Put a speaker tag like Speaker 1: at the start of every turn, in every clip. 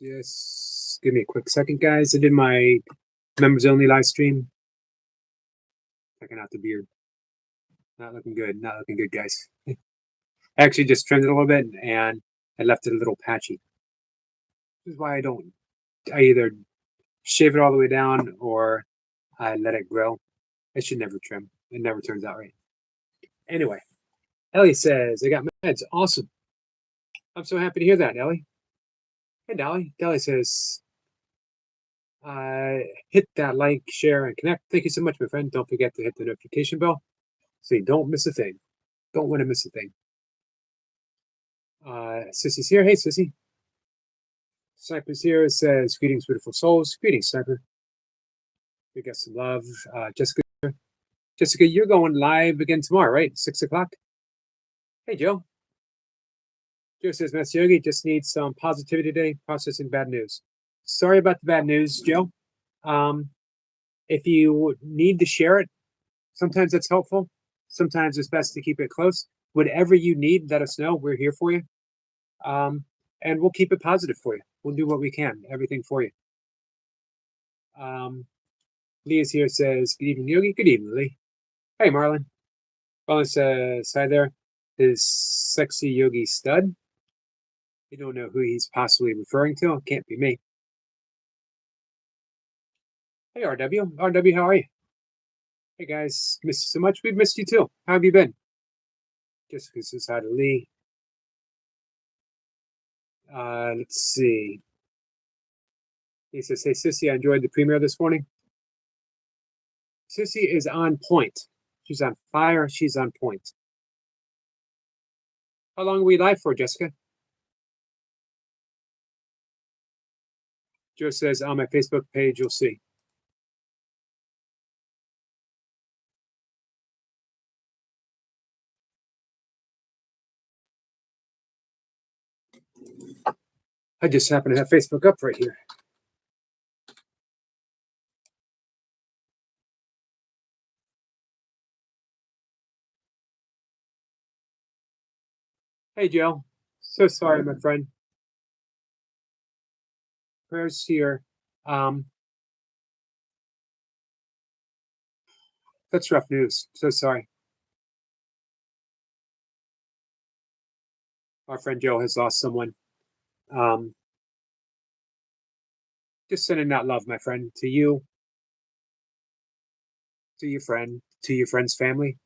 Speaker 1: Just give me a quick second, guys. I did my members only live stream. Checking out the beard. Not looking good. Not looking good, guys. I actually just trimmed it a little bit and I left it a little patchy. This is why I either shave it all the way down or I let it grow. I should never trim. It never turns out right. Anyway, Ellie says, I got meds. Awesome. I'm so happy to hear that, Ellie. Hey, Dolly. Dolly says, hit that like, share, and connect. Thank you so much, my friend. Don't forget to hit the notification bell so you don't miss a thing. Don't want to miss a thing. Sissy's here. Hey, Sissy. Sniper's here. It says, greetings, beautiful souls. Greetings, Sniper. We got some love. Jessica. Jessica, you're going live again tomorrow, right? 6 o'clock. Hey, Joe. Joe says, Master Yogi just needs some positivity today, processing bad news. Sorry about the bad news, Joe. If you need to share it, sometimes that's helpful. Sometimes it's best to keep it close. Whatever you need, let us know. We're here for you. And we'll keep it positive for you. We'll do what we can, everything for you. Leah's here, says, good evening, Yogi. Good evening, Lee. Hey, Marlon. Marlon says, hi there. Is sexy Yogi stud? You don't know who he's possibly referring to. It can't be me. Hey, RW. RW, how are you? Hey, guys. Missed you so much. We've missed you, too. How have you been? Jessica says hi to Lee. Let's see. He says, hey, Sissy, I enjoyed the premiere this morning. Sissy is on point. She's on fire. She's on point. How long are we live for, Jessica? Joe says, on my Facebook page, you'll see. I just happen to have Facebook up right here. Hey, Joe. So sorry, my friend. Prayers here. That's rough news. So sorry. Our friend Joe has lost someone. Just sending that love, my friend, to you, to your friend, to your friend's family.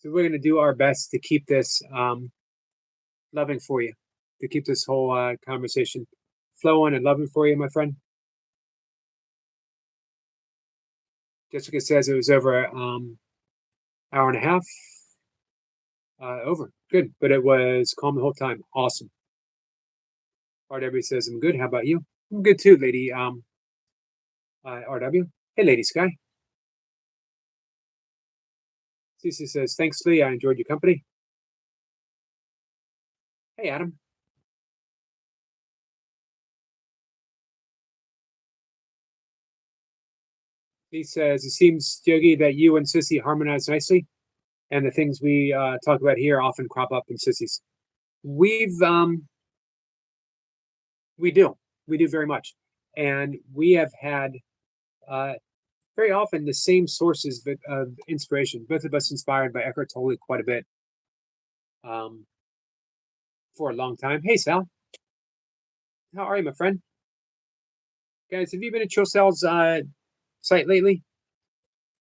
Speaker 1: So we're going to do our best to keep this loving for you, to keep this whole conversation flowing and loving for you, my friend. Jessica says it was over hour and a half. Over. Good. But it was calm the whole time. Awesome. RW says, I'm good. How about you? I'm good too, lady. RW. Hey, Lady Sky. Cece says, thanks, Lee. I enjoyed your company. Hey, Adam. He says, it seems, Yogi, that you and Sissy harmonize nicely, and the things we talk about here often crop up in Sissy's. We do very much, and we have had very often the same sources of inspiration. Both of us inspired by Eckhart Tolle quite a bit for a long time. Hey, Sal. How are you, my friend? Guys, have you been at Chill Sal's site lately?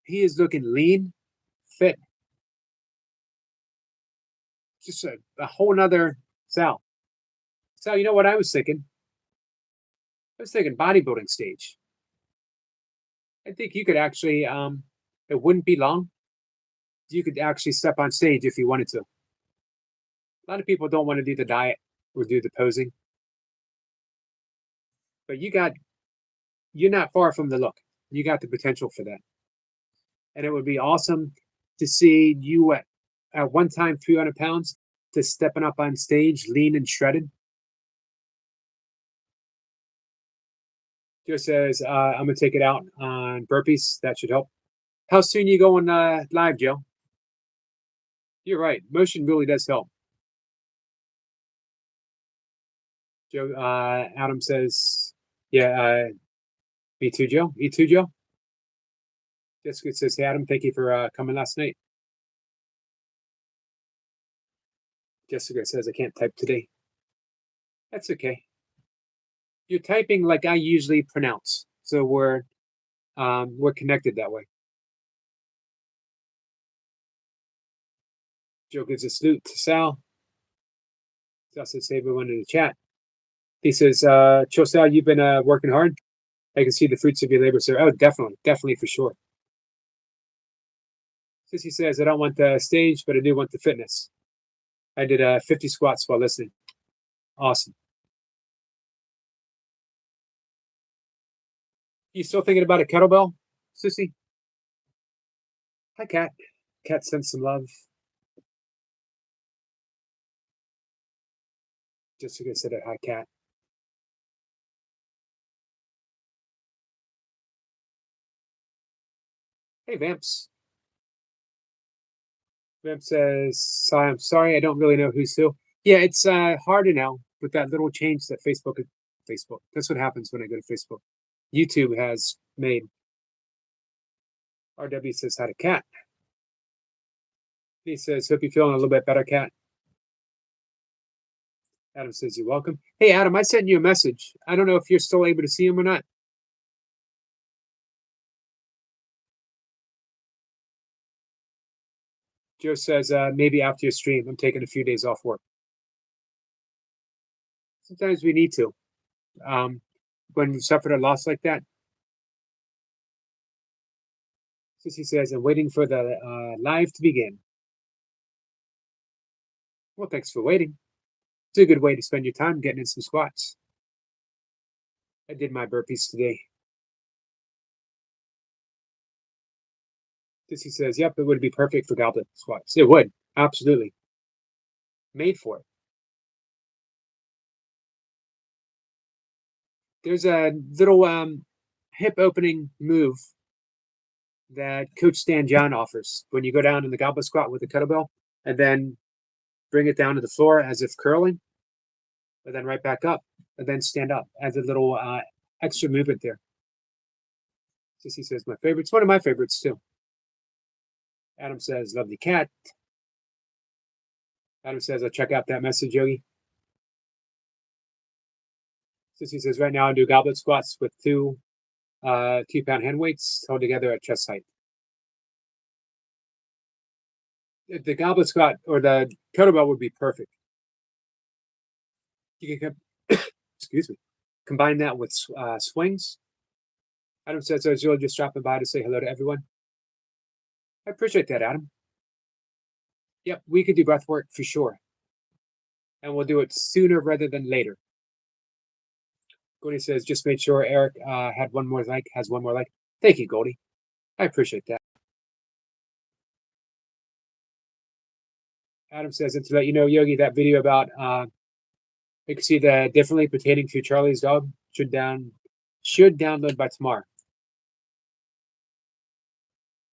Speaker 1: He is looking lean, fit. Just a whole nother Sal. Sal, you know what I was thinking? I was thinking bodybuilding stage. I think you could actually, it wouldn't be long. You could actually step on stage if you wanted to. A lot of people don't want to do the diet or do the posing. But you're not far from the look. You got the potential for that. And it would be awesome to see you at one time 300 pounds to stepping up on stage, lean and shredded. Joe says, I'm going to take it out on burpees. That should help. How soon you going live, Joe? You're right. Motion really does help. Joe, Adam says, yeah, me too, Joe. Me too, Joe. Jessica says, hey, Adam, thank you for coming last night. Jessica says, I can't type today. That's okay. You're typing like I usually pronounce. So we're connected that way. Joe gives a salute to Sal. Sal says, hey, everyone in the chat. He says, Cho Sal, you've been working hard. I can see the fruits of your labor, sir. Oh, definitely for sure. Sissy says, I don't want the stage, but I do want the fitness. I did 50 squats while listening. Awesome. You still thinking about a kettlebell, Sissy? Hi, Kat. Kat sent some love. Jessica said it. Hi, Kat. Hey, Vamps. Vamp says, I'm sorry, I don't really know who's who. Yeah, it's harder now with that little change that Facebook. That's what happens when I go to Facebook. YouTube has made. RW says, hi to Kat. He says, hope you're feeling a little bit better, Kat. Adam says, you're welcome. Hey, Adam, I sent you a message. I don't know if you're still able to see him or not. Joe says, maybe after your stream. I'm taking a few days off work. Sometimes we need to. When we suffered a loss like that. Sissy says, I'm waiting for the live to begin. Well, thanks for waiting. It's a good way to spend your time getting in some squats. I did my burpees today. Sissy says, yep, it would be perfect for goblet squats. It would, absolutely. Made for it. There's a little hip opening move that Coach Stan John offers when you go down in the goblet squat with the kettlebell and then bring it down to the floor as if curling, and then right back up, and then stand up as a little extra movement there. Sissy says, my favorite. It's one of my favorites too. Adam says, lovely cat. Adam says, I'll check out that message, Yogi. Sissy says, right now I do goblet squats with 2 2-pound hand weights held together at chest height. The goblet squat or the kettlebell would be perfect. You can, excuse me, combine that with swings. Adam says, I was really just dropping by to say hello to everyone. I appreciate that, Adam. Yep, we could do breath work for sure. And we'll do it sooner rather than later. Goldie says, just made sure Eric has one more like. Thank you, Goldie. I appreciate that. Adam says, and to let you know, Yogi, that video about you can see the differently pertaining to Charlie's dog should download by tomorrow.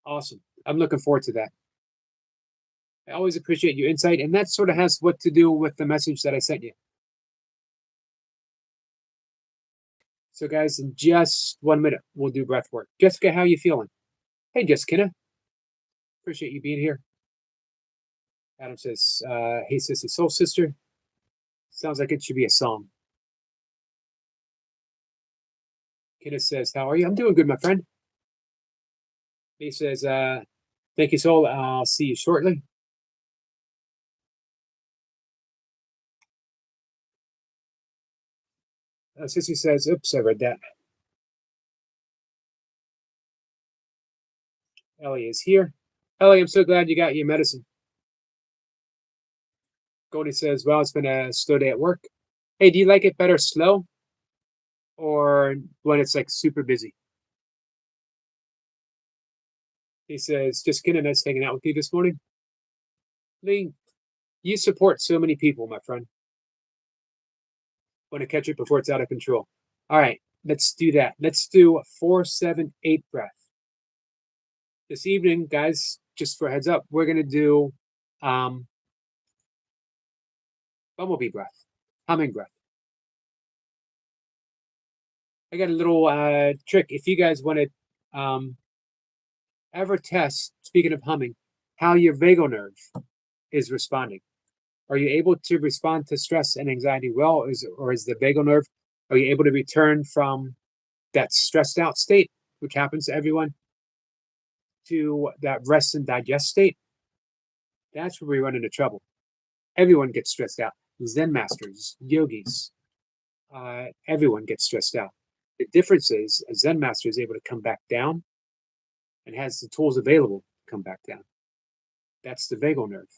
Speaker 1: Awesome. I'm looking forward to that. I always appreciate your insight, and that sort of has what to do with the message that I sent you. So, guys, in just 1 minute, we'll do breath work. Jessica, how are you feeling? Hey, Jessica. Appreciate you being here. Adam says, hey, sissy soul sister. Sounds like it should be a song. Kenneth says, how are you? I'm doing good, my friend. He says, thank you, soul. I'll see you shortly. Sissy says, oops, I read that. Ellie is here. Ellie, I'm so glad you got your medicine. Goldie says, well, it's been a slow day at work. Hey, do you like it better slow or when it's like super busy? He says, just getting nice hanging out with you this morning. Lee, you support so many people, my friend. Want to catch it before it's out of control. All right, let's do that. Let's do a 4-7-8 breath. This evening, guys, just for a heads up, we're going to do bumblebee breath, humming breath. I got a little trick. If you guys want to ever test, speaking of humming, how your vagal nerve is responding. Are you able to respond to stress and anxiety well, or is the vagal nerve, are you able to return from that stressed out state, which happens to everyone, to that rest and digest state? That's where we run into trouble. Everyone gets stressed out. Zen masters, yogis, everyone gets stressed out. The difference is a Zen master is able to come back down and has the tools available to come back down. That's the vagal nerve.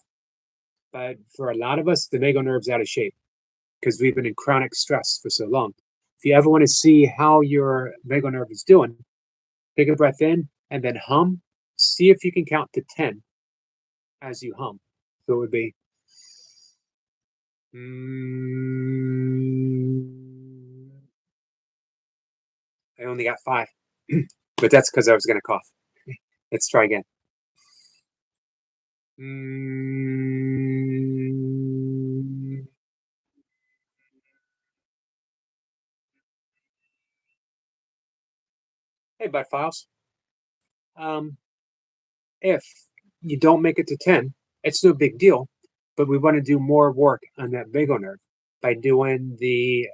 Speaker 1: But for a lot of us, the vagal nerve's out of shape because we've been in chronic stress for so long. If you ever want to see how your vagal nerve is doing, take a breath in and then hum. See if you can count to 10 as you hum. So it would be I only got 5, but that's because I was going to cough. Let's try again. Hey, Butt Files. If you don't make it to 10, it's no big deal, but we want to do more work on that vagal nerve by doing the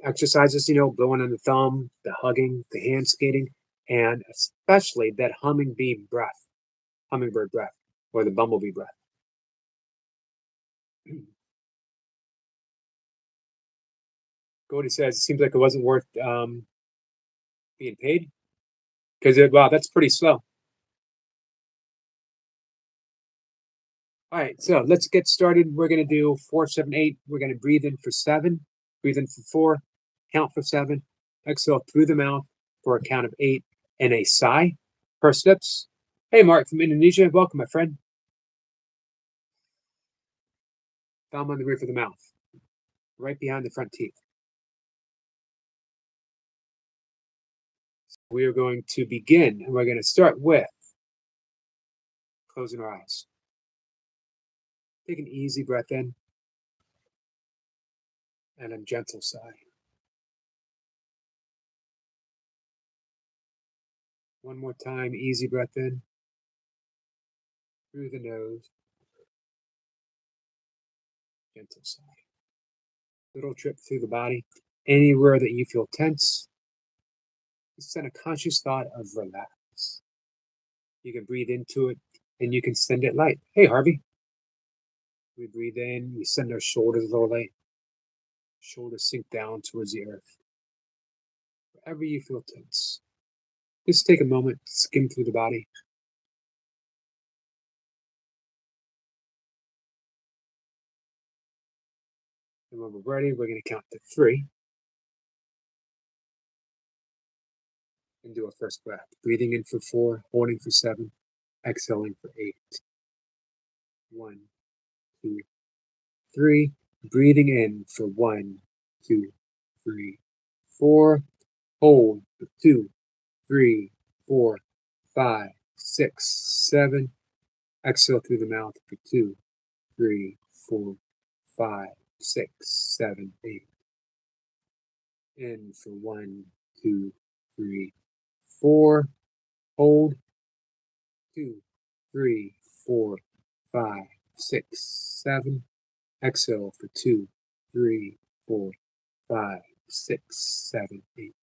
Speaker 1: exercises, blowing on the thumb, the hugging, the hand skating, and especially that hummingbird breath, or the bumblebee breath. Cody says it seems like it wasn't worth being paid because wow, that's pretty slow. All right, so let's get started. We're going to do 4-7-8. We're going to breathe in for 7, breathe in for 4, count for 7, exhale through the mouth for a count of 8, and a sigh. Pursed lips. Hey, Mark from Indonesia. Welcome, my friend. Thumb on the roof of the mouth, right behind the front teeth. We are going to begin, and we're going to start with closing our eyes. Take an easy breath in and a gentle sigh. One more time, easy breath in through the nose, gentle sigh. Little trip through the body. Anywhere that you feel tense, just send a conscious thought of relax. You can breathe into it and you can send it light. Hey, Harvey. We breathe in, we send our shoulders a little light. Shoulders sink down towards the earth. Wherever you feel tense, just take a moment to skim through the body. And when we're ready, we're going to count to 3 and do a first breath. Breathing in for 4, holding for 7, exhaling for 8. 1, 2, 3. Breathing in for 1, 2, 3, 4. Hold for 2, 3, 4, 5, 6, 7. Exhale through the mouth for 2, 3, 4, 5, 6, 7, 8. In for 1, 2, 3, 4. Hold 2, 3, 4, 5, 6, 7. Exhale for 2, 3, 4, 5, 6, 7, 8.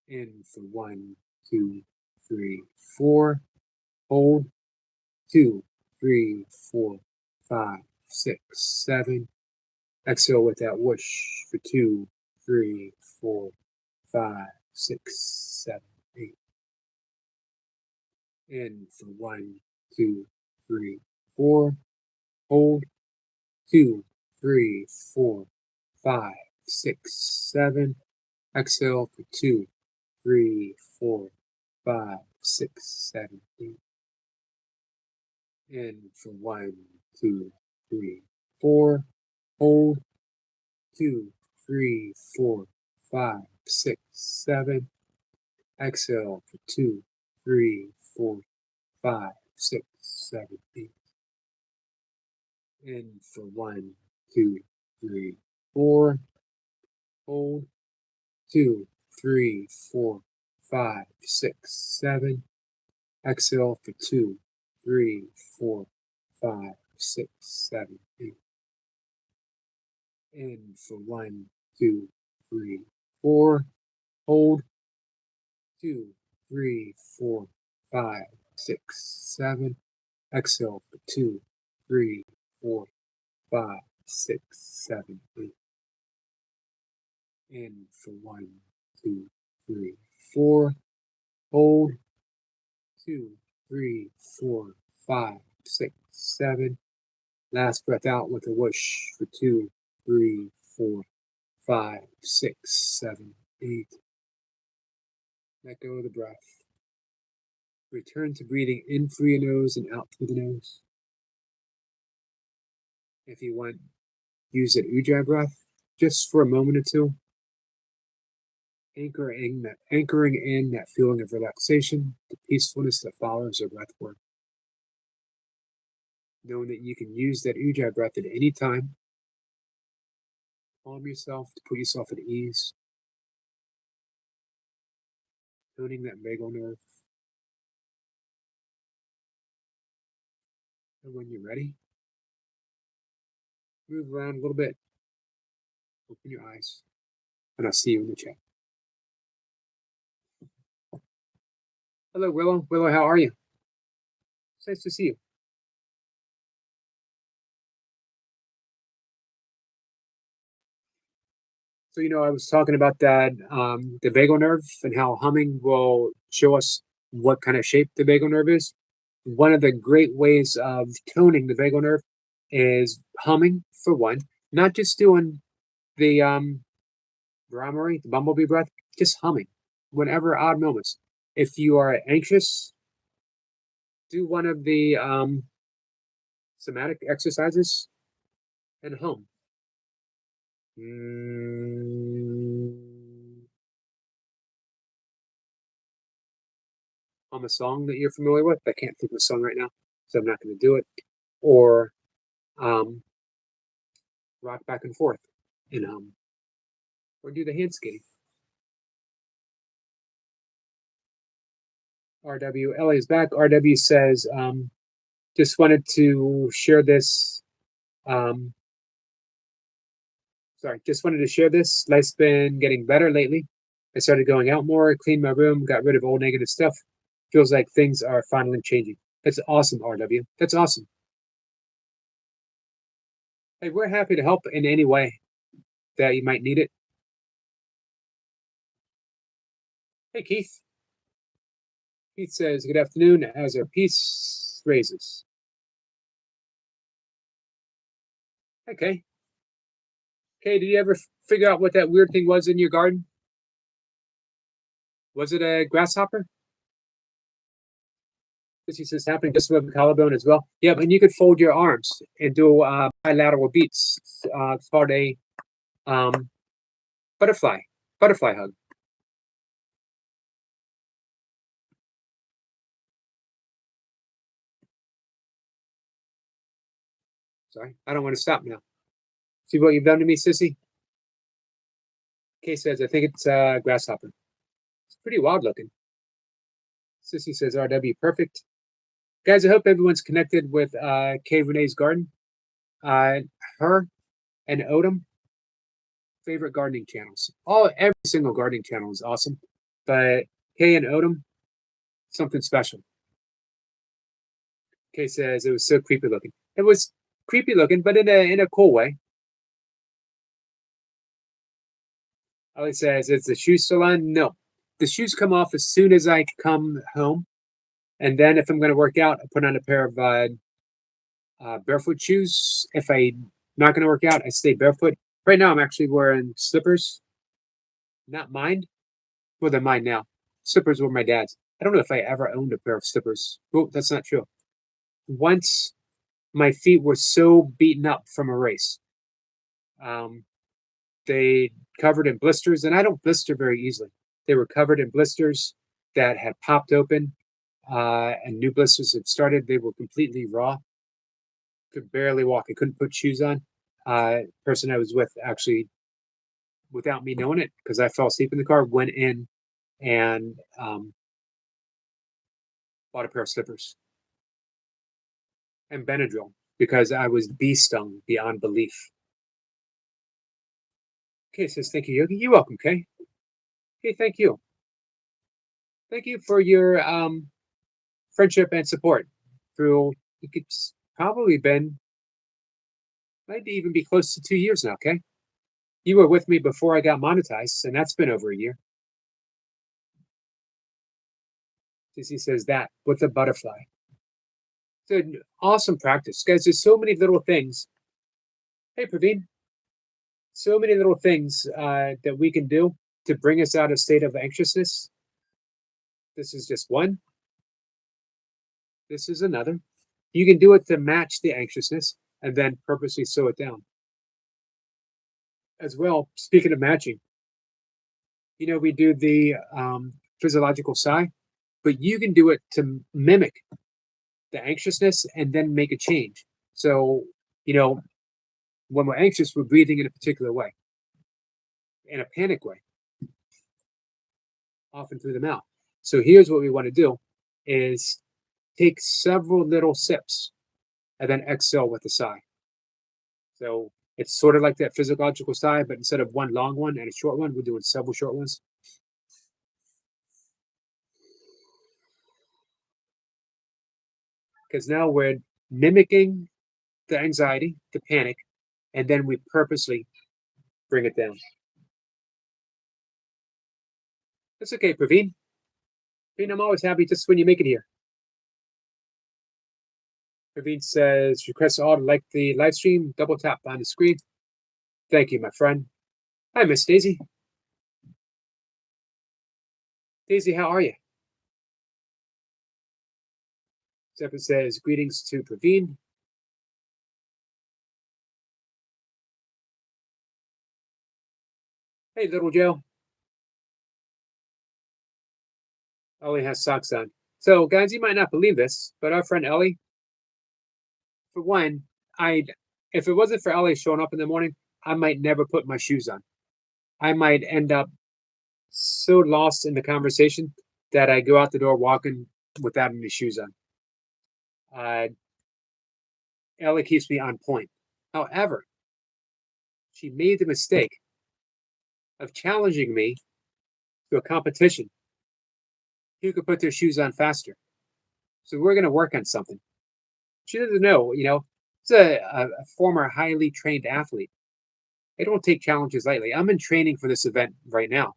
Speaker 1: In for 1, 2, 3, 4. Hold 2, 3, 4, 5, 6, 7. Exhale with that whoosh for 2, 3, 4, 5, 6, 7, 8. In for 1, 2, 3, 4. Hold 2, 3, 4, 5, 6, 7. Exhale for 2, 3, 4, 5, 6, 7, 8. In for 1, 2, 3, 4. Hold 2, 3, 4, 5, 6, 7. Exhale for 2, 3, 4, 5, 6, 7, 8. In for 1, 2, 3, 4. Hold. 2, 3, 4, 5, 6, 7. Exhale for 2, 3, 4, 5, 6, 7, 8. In for 1, 2, 3, 4. Hold. 2, 3, 4, 5, 6, 7. Exhale for 2, 3, 4, 5, 6, 7, 8. In for 1, 2, 3, 4. Hold. 2, 3, 4, 5, 6, 7. Last breath out with a whoosh for 2, 3, 4, 5, 6, 7, 8. Let go of the breath. Return to breathing in through your nose and out through the nose. If you want, use that Ujjayi breath just for a moment or two. Anchoring in that feeling of relaxation, the peacefulness that follows your breath work. Knowing that you can use that Ujjayi breath at any time. Calm yourself to put yourself at ease. Toning that vagal nerve. And when you're ready, move around a little bit. Open your eyes. And I'll see you in the chat. Hello, Willow. Willow, how are you? It's nice to see you. So, I was talking about that, the vagal nerve and how humming will show us what kind of shape the vagal nerve is. One of the great ways of toning the vagal nerve is humming, for one, not just doing the Bhramari, the bumblebee breath, just humming whenever odd moments. If you are anxious, do one of the somatic exercises and hum. Hum a song that you're familiar with. I can't think of a song right now, so I'm not going to do it. Or rock back and forth and hum. Or do the hand skating. RW, Ellie is back. RW says, just wanted to share this. Just wanted to share this. Life's been getting better lately. I started going out more, cleaned my room, got rid of old negative stuff. Feels like things are finally changing. That's awesome, RW. That's awesome. Hey, we're happy to help in any way that you might need it. Hey, Keith. Keith says, good afternoon, as our peace raises. Okay. Okay, did you ever figure out what that weird thing was in your garden? Was it a grasshopper? He says happening just above the collarbone as well. Yeah, and you could fold your arms and do bilateral beats. It's called a butterfly hug. Sorry, I don't want to stop now. See what you've done to me, sissy? Kay says, I think it's a grasshopper. It's pretty wild looking. Sissy says, RW, perfect. Guys, I hope everyone's connected with Kay Renee's garden. Her and Odom, favorite gardening channels. Every single gardening channel is awesome, but Kay and Odom, something special. Kay says it was so creepy looking. It was creepy looking, but in a cool way. Ellie says, is the shoes still on? No. The shoes come off as soon as I come home. And then if I'm going to work out, I put on a pair of barefoot shoes. If I'm not going to work out, I stay barefoot. Right now, I'm actually wearing slippers. Not mine. Well, they're mine now. Slippers were my dad's. I don't know if I ever owned a pair of slippers. Oh, that's not true. Once my feet were so beaten up from a race. They covered in blisters, and I don't blister very easily. They were covered in blisters that had popped open, and new blisters had started. They were completely raw. Could barely walk. I couldn't put shoes on. Person I was with actually, without me knowing it, because I fell asleep in the car, went in and bought a pair of slippers and Benadryl because I was bee stung beyond belief. Okay, says thank you, Yogi. You're welcome, Kay. Okay, thank you. Thank you for your friendship and support through. It's probably been, might even be close to 2 years now. Okay, you were with me before I got monetized, and that's been over a year. He says that with a butterfly. It's an awesome practice, guys. There's so many little things. Hey, Praveen. So many little things that we can do to bring us out of a state of anxiousness. This is just one. This is another. You can do it to match the anxiousness and then purposely slow it down. As well, speaking of matching, we do the physiological sigh, but you can do it to mimic the anxiousness and then make a change. So, when we're anxious, we're breathing in a particular way, in a panic way, often through the mouth. So here's what we want to do is take several little sips and then exhale with a sigh. So it's sort of like that physiological sigh, but instead of one long one and a short one, we're doing several short ones. Because now we're mimicking the anxiety, the panic, and then we purposely bring it down. That's okay, Praveen. Praveen, I'm always happy just when you make it here. Praveen says, request all to like the live stream, double tap on the screen. Thank you, my friend. Hi, Miss Daisy. Daisy, how are you? Zephyr says, greetings to Praveen. Hey, little Joe. Ellie has socks on. So, guys, you might not believe this, but our friend Ellie, for one, if it wasn't for Ellie showing up in the morning, I might never put my shoes on. I might end up so lost in the conversation that I go out the door walking without any shoes on. Ellie keeps me on point. However, she made the mistake of challenging me to a competition. Who could put their shoes on faster? So we're going to work on something. She doesn't know, it's a former highly trained athlete. I don't take challenges lightly. I'm in training for this event right now.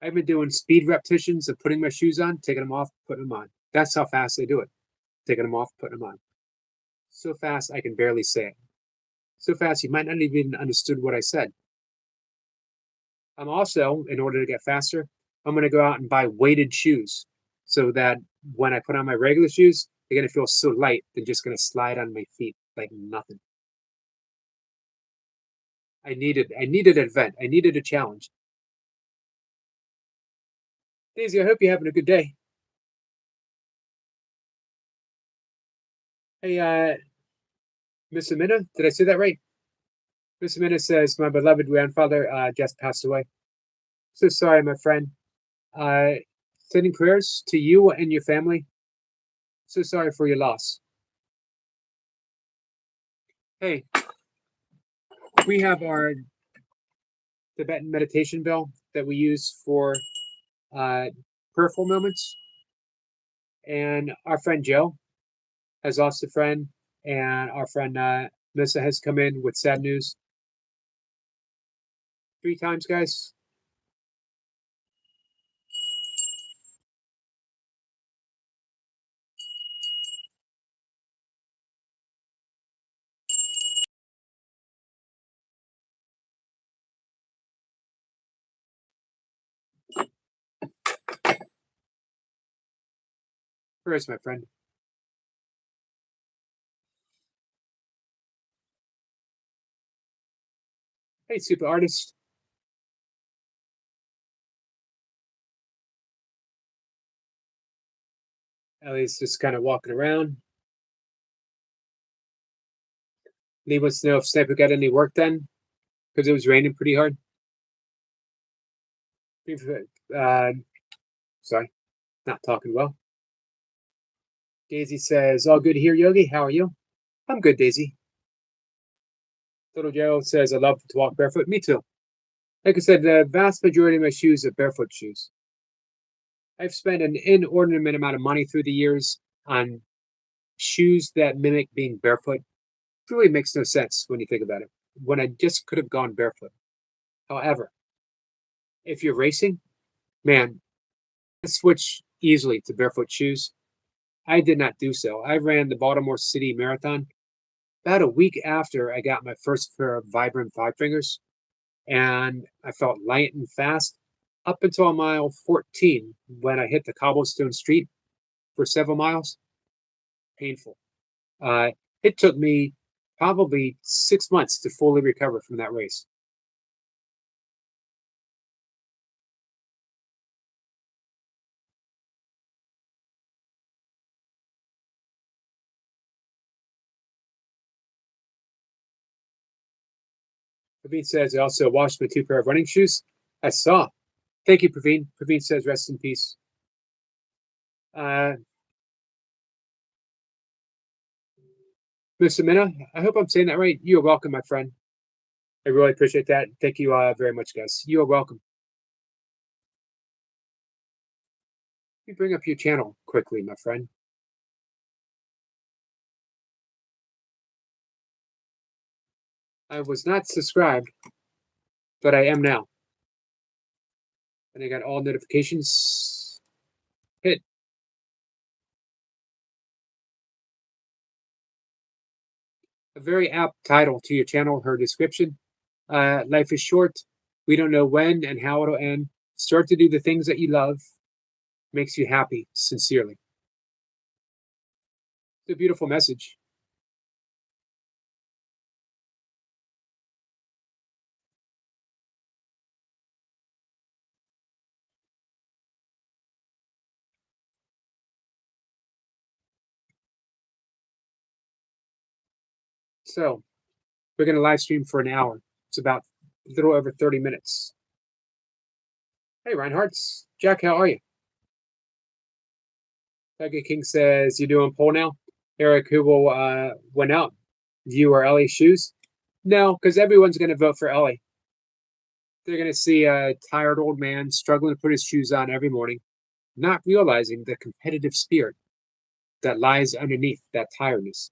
Speaker 1: I've been doing speed repetitions of putting my shoes on, taking them off, putting them on. That's how fast I do it. Taking them off, putting them on. So fast I can barely say it. So fast you might not even understood what I said. I'm also, in order to get faster, I'm going to go out and buy weighted shoes so that when I put on my regular shoes, they're going to feel so light, they're just going to slide on my feet like nothing. I needed an event. I needed a challenge. Daisy, I hope you're having a good day. Hey, Miss Amina, did I say that right? Miss Amina says, my beloved grandfather just passed away. So sorry, my friend. Sending prayers to you and your family. So sorry for your loss. Hey, we have our Tibetan meditation bell that we use for prayerful moments. And our friend Joe has lost a friend, and our friend Missa has come in with sad news. 3 times, guys. Prayers, my friend. Hey, super artist. Ellie's just kind of walking around. Lee wants to know if Sniper got any work done because it was raining pretty hard. Uh, sorry, not talking well. Daisy says, "All good here, Yogi. How are you?" I'm good, Daisy. Little Joe says, "I love to walk barefoot." Me too. Like I said, the vast majority of my shoes are barefoot shoes. I've spent an inordinate amount of money through the years on shoes that mimic being barefoot. It really makes no sense when you think about it. When I just could have gone barefoot. However, if you're racing, man, switch easily to barefoot shoes. I did not do so. I ran the Baltimore City Marathon about a week after I got my first pair of Vibram Five Fingers, and I felt light and fast up until mile 14 when I hit the cobblestone street for several miles. Painful. Uh, it took me probably 6 months to fully recover from that race. Praveen says, I also washed my two pair of running shoes. I saw. Thank you, Praveen. Praveen says, rest in peace. Uh, Mr. Minna, I hope I'm saying that right. You are welcome, my friend. I really appreciate that. Thank you very much, guys. You are welcome. Let me bring up your channel quickly, my friend. I was not subscribed, but I am now. And I got all notifications. Hit. A very apt title to your channel, her description. Life is short. We don't know when and how it'll end. Start to do the things that you love. Makes you happy, sincerely. It's a beautiful message. So, we're going to live stream for an hour. It's about a little over 30 minutes. Hey, Reinhardt's. Jack, how are you? Peggy King says, you doing poll now? Eric, who will win out? You or Ellie's shoes? No, because everyone's going to vote for Ellie. They're going to see a tired old man struggling to put his shoes on every morning, not realizing the competitive spirit that lies underneath that tiredness.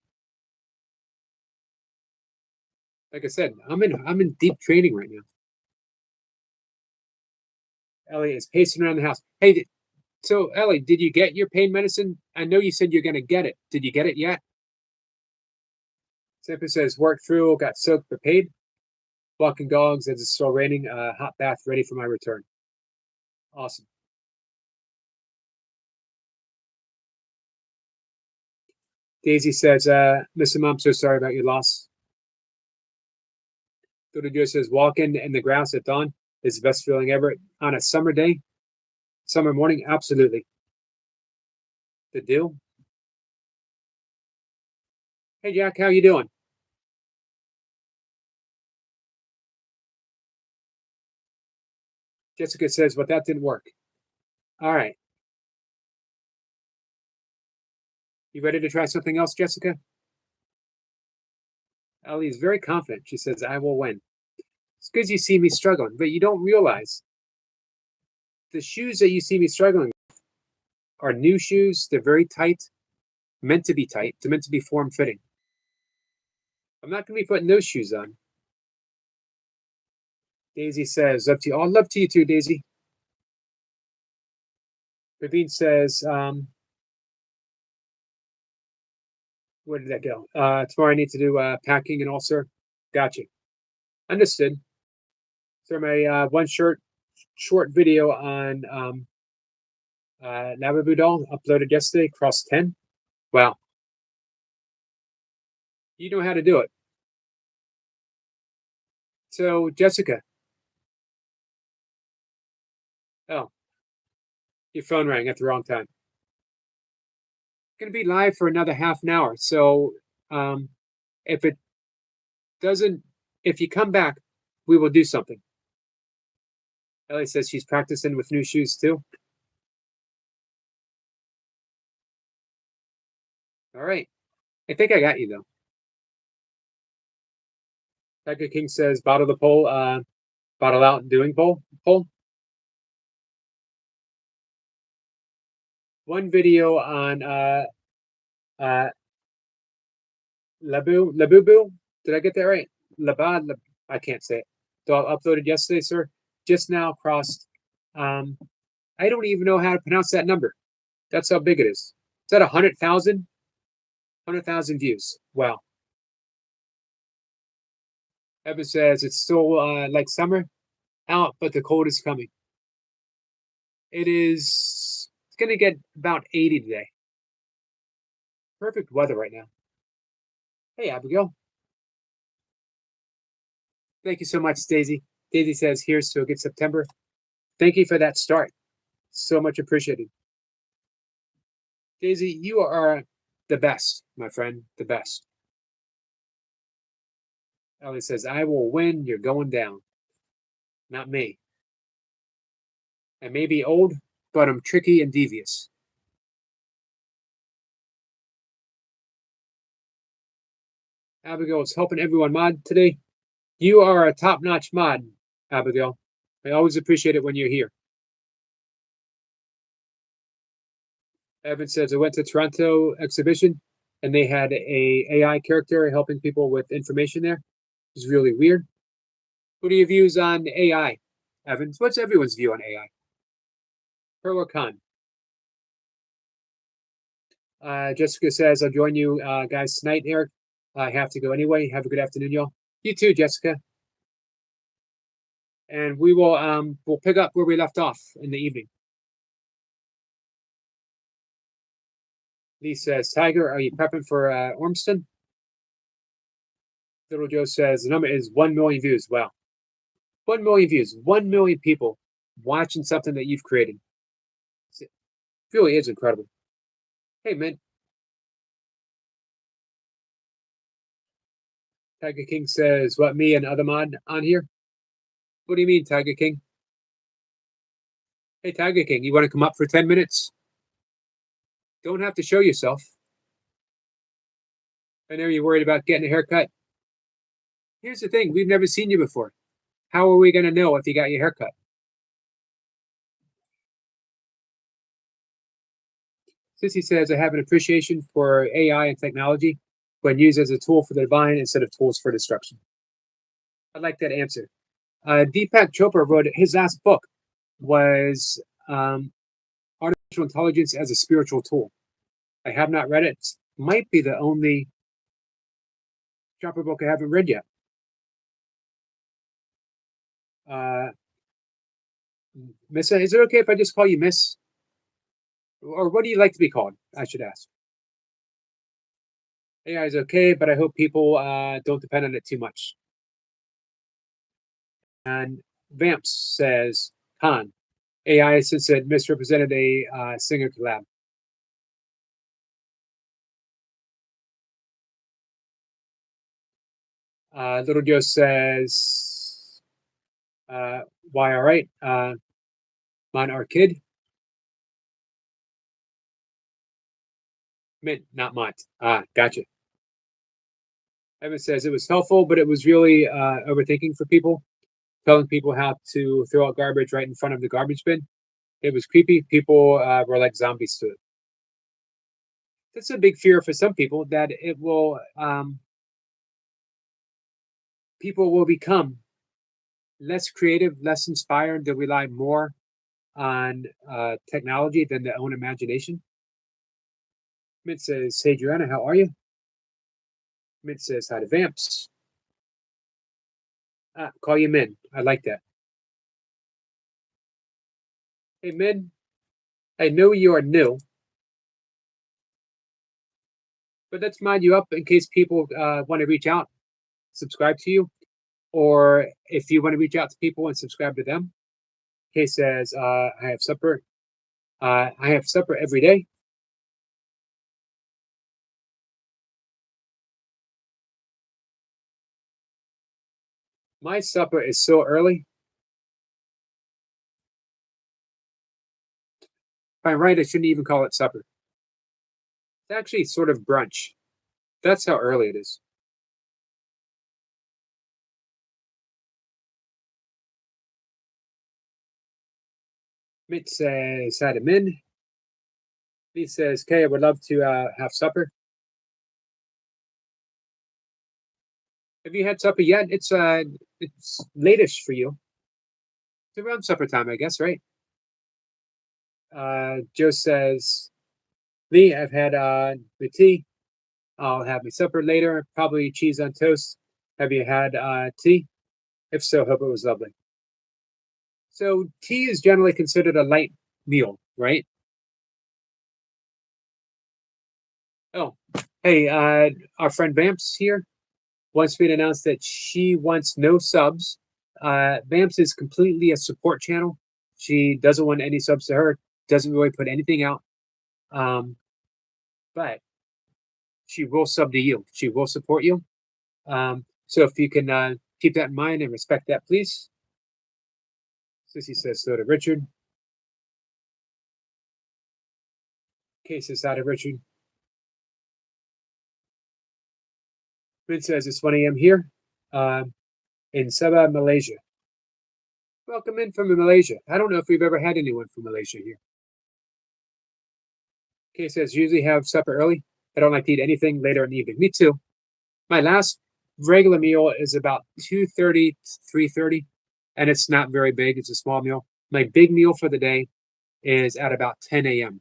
Speaker 1: Like I said, I'm in deep training right now. Ellie is pacing around the house. Hey, so Ellie, did you get your pain medicine? I know you said you're going to get it. Did you get it yet? Sample says, work through, got soaked but paid. Walking dogs as it's still raining. Hot bath ready for my return. Awesome. Daisy says, Mr. Mom, so sorry about your loss. Dodo Joe says, walking in the grass at dawn is the best feeling ever. On a summer day, summer morning, absolutely. The deal. Hey, Jack, how you doing? Jessica says, but that didn't work. All right. You ready to try something else, Jessica? Ellie is very confident. She says, I will win. It's because you see me struggling, but you don't realize the shoes that you see me struggling with are new shoes. They're very tight, meant to be tight. They're meant to be form fitting. I'm not going to be putting those shoes on. Daisy says, love to you. Oh, love to you too, Daisy. Praveen says, where did that go? Tomorrow I need to do packing and all, sir. Gotcha. Understood. So my one short video on Labradoodle uploaded yesterday, cross 10. Wow. You know how to do it. So, Jessica. Oh, your phone rang at the wrong time. Going to be live for another half an hour. So, um, if it doesn't, if you come back, we will do something. Ellie says she's practicing with new shoes too. All right. I think I got you though. Tiger King says bottle the poll, bottle out and doing poll. One video on uh Labubu. Did I get that right? Labad. I can't say it. So I uploaded yesterday, sir. Just now crossed. I don't even know how to pronounce that number. That's how big it is. Is that 100,000? 100,000 views. Wow. Evan says it's still like summer out, but the cold is coming. It is. It's gonna get about 80 today. Perfect weather right now. Hey, Abigail. Thank you so much, Daisy. Daisy says, here's to a good September. Thank you for that start. So much appreciated. Daisy, you are the best, my friend, the best. Ellie says, I will win, you're going down. Not me. I may be old, but I'm tricky and devious. Abigail is helping everyone mod today. You are a top-notch mod, Abigail. I always appreciate it when you're here. Evan says, I went to Toronto exhibition and they had a AI character helping people with information there. It was really weird. What are your views on AI, Evans? What's everyone's view on AI? Perla Khan. Jessica says, I'll join you guys tonight, Eric. I have to go anyway. Have a good afternoon, y'all. You too, Jessica. And we will we'll pick up where we left off in the evening. Lee says, Tiger, are you prepping for Ormston? Little Joe says, the number is 1 million views. Wow. 1 million views, 1 million people watching something that you've created. It really is incredible. Hey, man. Tiger King says, what, me and other mod on here? What do you mean, Tiger King? Hey, Tiger King, you want to come up for 10 minutes? Don't have to show yourself. I know you're worried about getting a haircut. Here's the thing, we've never seen you before. How are we going to know if you got your haircut? Sissy says, I have an appreciation for AI and technology when used as a tool for the divine instead of tools for destruction. I like that answer. Deepak Chopra wrote his last book was Artificial Intelligence as a Spiritual Tool. I have not read it. Might be the only Chopra book I haven't read yet. Miss, is it okay if I just call you Miss? Or what do you like to be called? I should ask. AI is okay, but I hope people don't depend on it too much. And Vamps says, Han, AI since it misrepresented a singer collab. Little Joe says, why all right? Mon our kid. Mint, not Mont. Gotcha. Evan says it was helpful, but it was really overthinking for people, telling people how to throw out garbage right in front of the garbage bin. It was creepy. People were like zombies to it. That's a big fear for some people that it will, people will become less creative, less inspired. They'll rely more on technology than their own imagination. Mint says, hey, Joanna, how are you? Mint says, hi to Vamps. Call you Min. I like that. Hey, Min, I know you are new, but let's mind you up in case people want to reach out, subscribe to you. or if you want to reach out to people and subscribe to them. Kay says, I have supper. I have supper every day. My supper is so early. If I'm right, I shouldn't even call it supper. It's actually sort of brunch. That's how early it is. Mitch says, had him in. He says, Kay, I would love to have supper. Have you had supper yet? It's latish for you. It's around supper time, I guess, right? Joe says, Lee, I've had the tea. I'll have my supper later, probably cheese on toast. Have you had tea? If so, hope it was lovely. So tea is generally considered a light meal, right? Oh, hey, our friend Vamps here wants me to announce that she wants no subs. Vamps is completely a support channel. She doesn't want any subs to her, doesn't really put anything out. But she will sub to you. She will support you. So if you can keep that in mind and respect that, please. Sissy says so to Richard. Case is out of Richard. Min says it's 1 a.m. here in Sabah, Malaysia. Welcome in from Malaysia. I don't know if we've ever had anyone from Malaysia here. Kay says usually have supper early. I don't like to eat anything later in the evening. Me too. My last regular meal is about 2:30, 3:30, and it's not very big. It's a small meal. My big meal for the day is at about 10 a.m.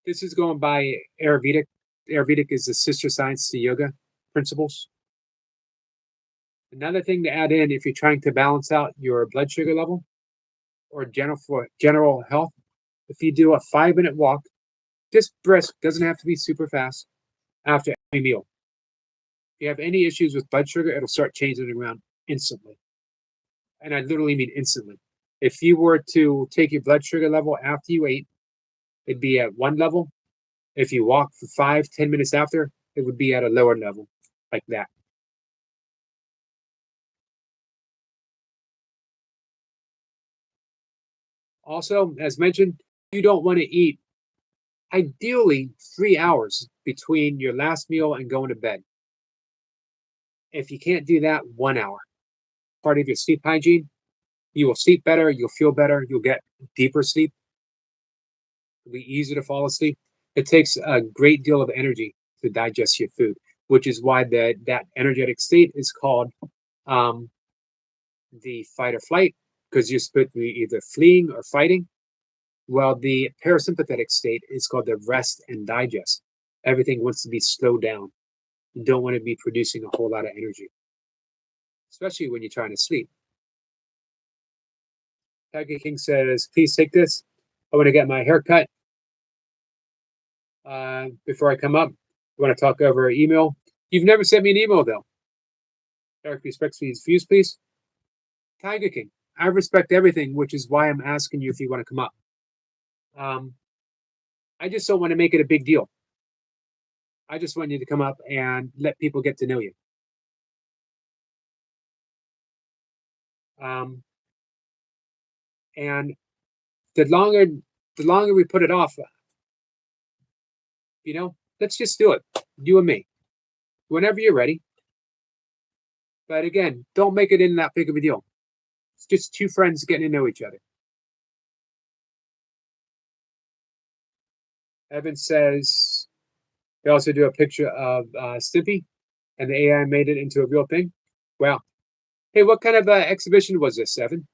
Speaker 1: This is going by Ayurvedic. Ayurvedic is the sister science to yoga principles. Another thing to add in if you're trying to balance out your blood sugar level or general health, if you do a 5-minute walk, just brisk, doesn't have to be super fast, after every meal. If you have any issues with blood sugar, it'll start changing around instantly. And I literally mean instantly. If you were to take your blood sugar level after you ate, it'd be at one level. If you walk for 5-10 minutes after, it would be at a lower level, like that. Also, as mentioned, you don't want to eat ideally 3 hours between your last meal and going to bed. If you can't do that, 1 hour. Part of your sleep hygiene, you will sleep better, you'll feel better, you'll get deeper sleep. It'll be easier to fall asleep. It takes a great deal of energy to digest your food, which is why that energetic state is called um, the fight or flight, because you're supposed to be either fleeing or fighting. Well, the parasympathetic state is called the rest and digest. Everything wants to be slowed down. You don't want to be producing a whole lot of energy, especially when you're trying to sleep. Tiger King says, please take this. I want to get my hair cut before I come up. I want to talk over email. You've never sent me an email, though. Eric respects these views, please. Tiger King, I respect everything, which is why I'm asking you if you want to come up. I just don't want to make it a big deal. I just want you to come up and let people get to know you. And the longer we put it off, let's just do it. You and me. Whenever you're ready. But again, don't make it in that big of a deal. It's just two friends getting to know each other. Evan says they also do a picture of Stimpy, and the AI made it into a real thing. Wow. Hey, what kind of exhibition was this, Evan?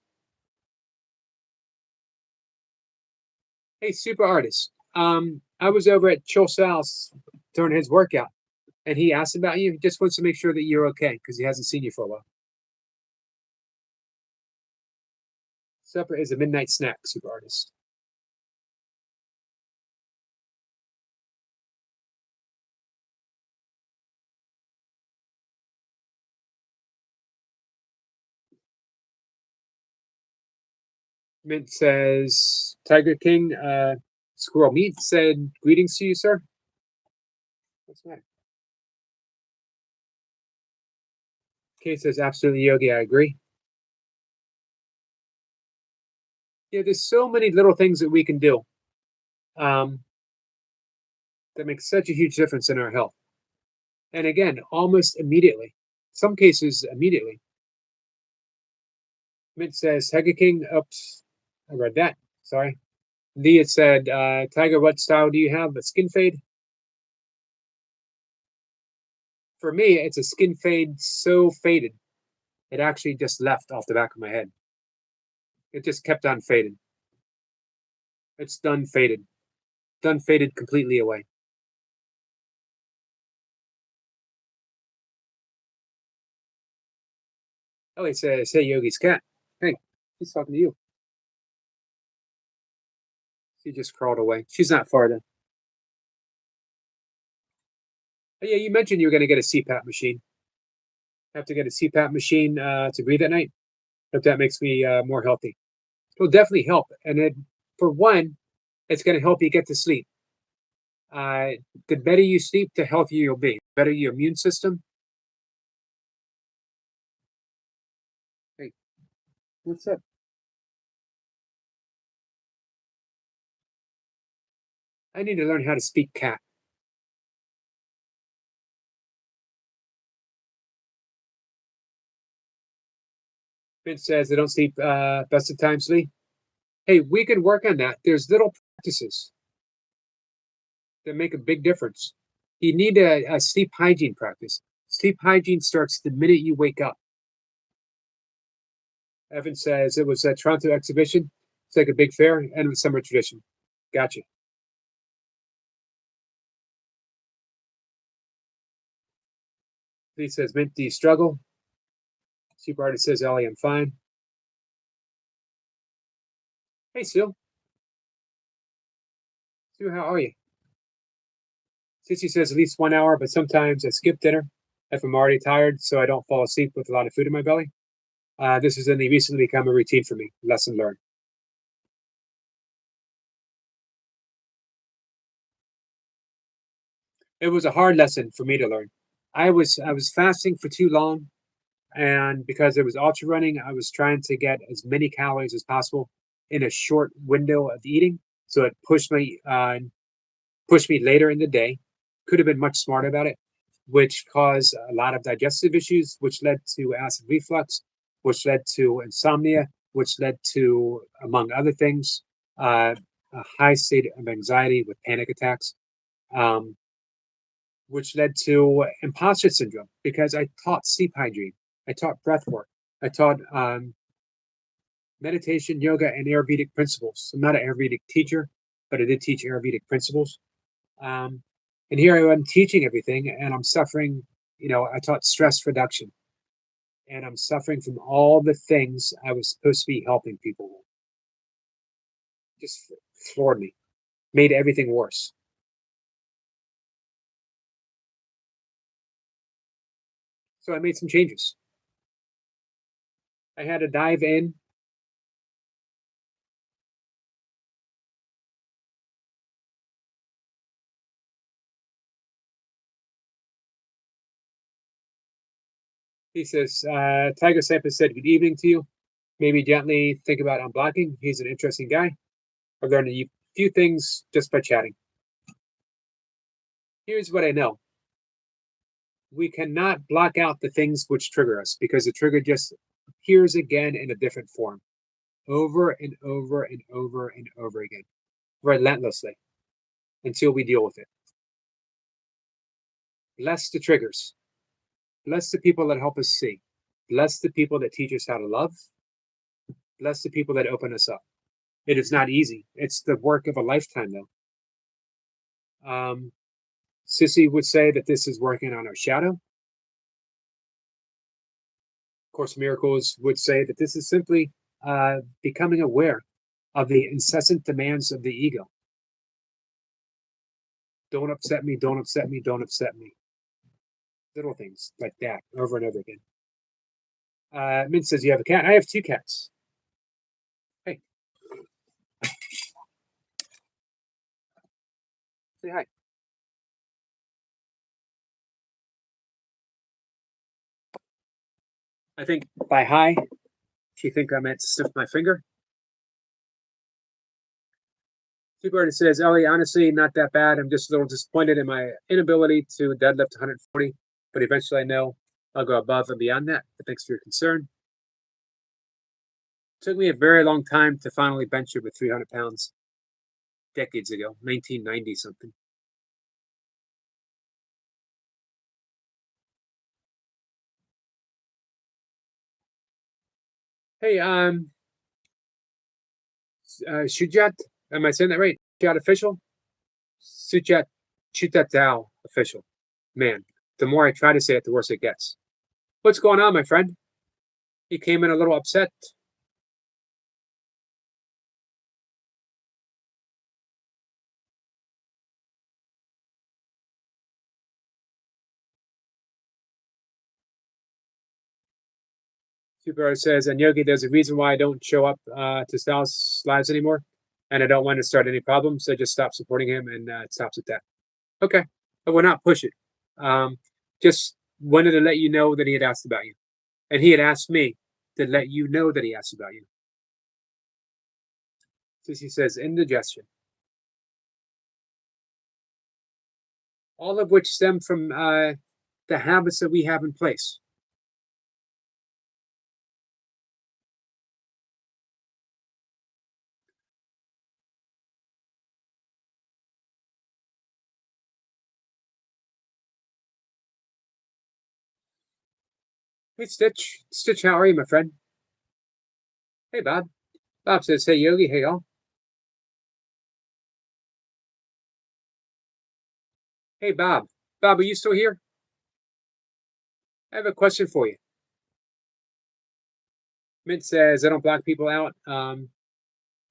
Speaker 1: Hey, super artist. I was over at Chill Sal's during his workout, and he asked about you. He just wants to make sure that you're okay because he hasn't seen you for a while. Supper is a midnight snack, super artist. Mint says, Tiger King, Squirrel Meat said, greetings to you, sir. What's that? Kate says, absolutely, Yogi, I agree. Yeah, there's so many little things that we can do um, that make such a huge difference in our health. And again, almost immediately. Some cases, immediately. Mint says, Tiger King, oops, I read that. Sorry. Leah said, Tiger, what style do you have? A skin fade? For me, it's a skin fade so faded, it actually just left off the back of my head. It just kept on fading. It's done faded. Done faded completely away. Ellie says, hey, Yogi's cat. Hey, he's talking to you. She just crawled away. She's not far then. Oh, yeah, you mentioned you were going to get a CPAP machine. Have to get a CPAP machine to breathe at night. Hope that makes me more healthy. It'll definitely help. And then, for one, it's going to help you get to sleep. The better you sleep, the healthier you'll be. The better your immune system. Hey, what's up? I need to learn how to speak cat. Vince says they don't sleep best of times, Lee. Hey, we can work on that. There's little practices that make a big difference. You need a sleep hygiene practice. Sleep hygiene starts the minute you wake up. Evan says it was a Toronto exhibition. It's like a big fair and a summer tradition. Gotcha. Lee says, Mint, do you struggle? Super Artist says, Ellie, I'm fine. Hey, Sue. Sue, how are you? Sissy says at least 1 hour, but sometimes I skip dinner if I'm already tired, so I don't fall asleep with a lot of food in my belly. This has only recently become a routine for me. Lesson learned. It was a hard lesson for me to learn. I was fasting for too long, and because it was ultra running, I was trying to get as many calories as possible in a short window of eating. So it pushed me later in the day. Could have been much smarter about it, which caused a lot of digestive issues, which led to acid reflux, which led to insomnia, which led to, among other things, a high state of anxiety with panic attacks. Um, which led to imposter syndrome because I taught sleep hygiene, I taught breath work, I taught meditation, yoga, and Ayurvedic principles. I'm not an Ayurvedic teacher, but I did teach Ayurvedic principles. Um, and here I am teaching everything, and I'm suffering. I taught stress reduction, and I'm suffering from all the things I was supposed to be helping people with. Just floored me, made everything worse. So I made some changes. I had to dive in. He says, Tiger Sampa said, good evening to you. Maybe gently think about unblocking. He's an interesting guy. I've learned a few things just by chatting. Here's what I know: we cannot block out the things which trigger us because the trigger just appears again in a different form, over and over and over and over again, relentlessly, until we deal with it. Bless the triggers. Bless the people that help us see. Bless the people that teach us how to love. Bless the people that open us up. It is not easy. It's the work of a lifetime, though. Sissy would say that this is working on our shadow. Course in Miracles would say that this is simply becoming aware of the incessant demands of the ego. Don't upset me, don't upset me, don't upset me. Little things like that over and over again. Mint says, you have a cat? I have two cats. Hey. Say hi. I think by hi, she think I meant sniff my finger. Super says, Ellie, honestly, not that bad. I'm just a little disappointed in my inability to deadlift 140, but eventually I know I'll go above and beyond that. But thanks for your concern. It took me a very long time to finally bench it with 300 pounds decades ago, 1990 something. Hey, Shujat, am I saying that right? Shujat official? Sujat Chitatao official. Man, the more I try to say it, the worse it gets. What's going on, my friend? He came in a little upset. Super says, and Yogi, there's a reason why I don't show up to Sal's lives anymore, and I don't want to start any problems. So just stop supporting him, and it stops at that. Okay, but we're not push it. Just wanted to let you know that he had asked about you, and he had asked me to let you know that he asked about you. Sissy says, indigestion, all of which stem from the habits that we have in place. Hey, Stitch. Stitch, how are you, my friend? Hey, Bob. Bob says, hey, Yogi. Hey, y'all. Hey, Bob. Bob, are you still here? I have a question for you. Mint says, I don't block people out.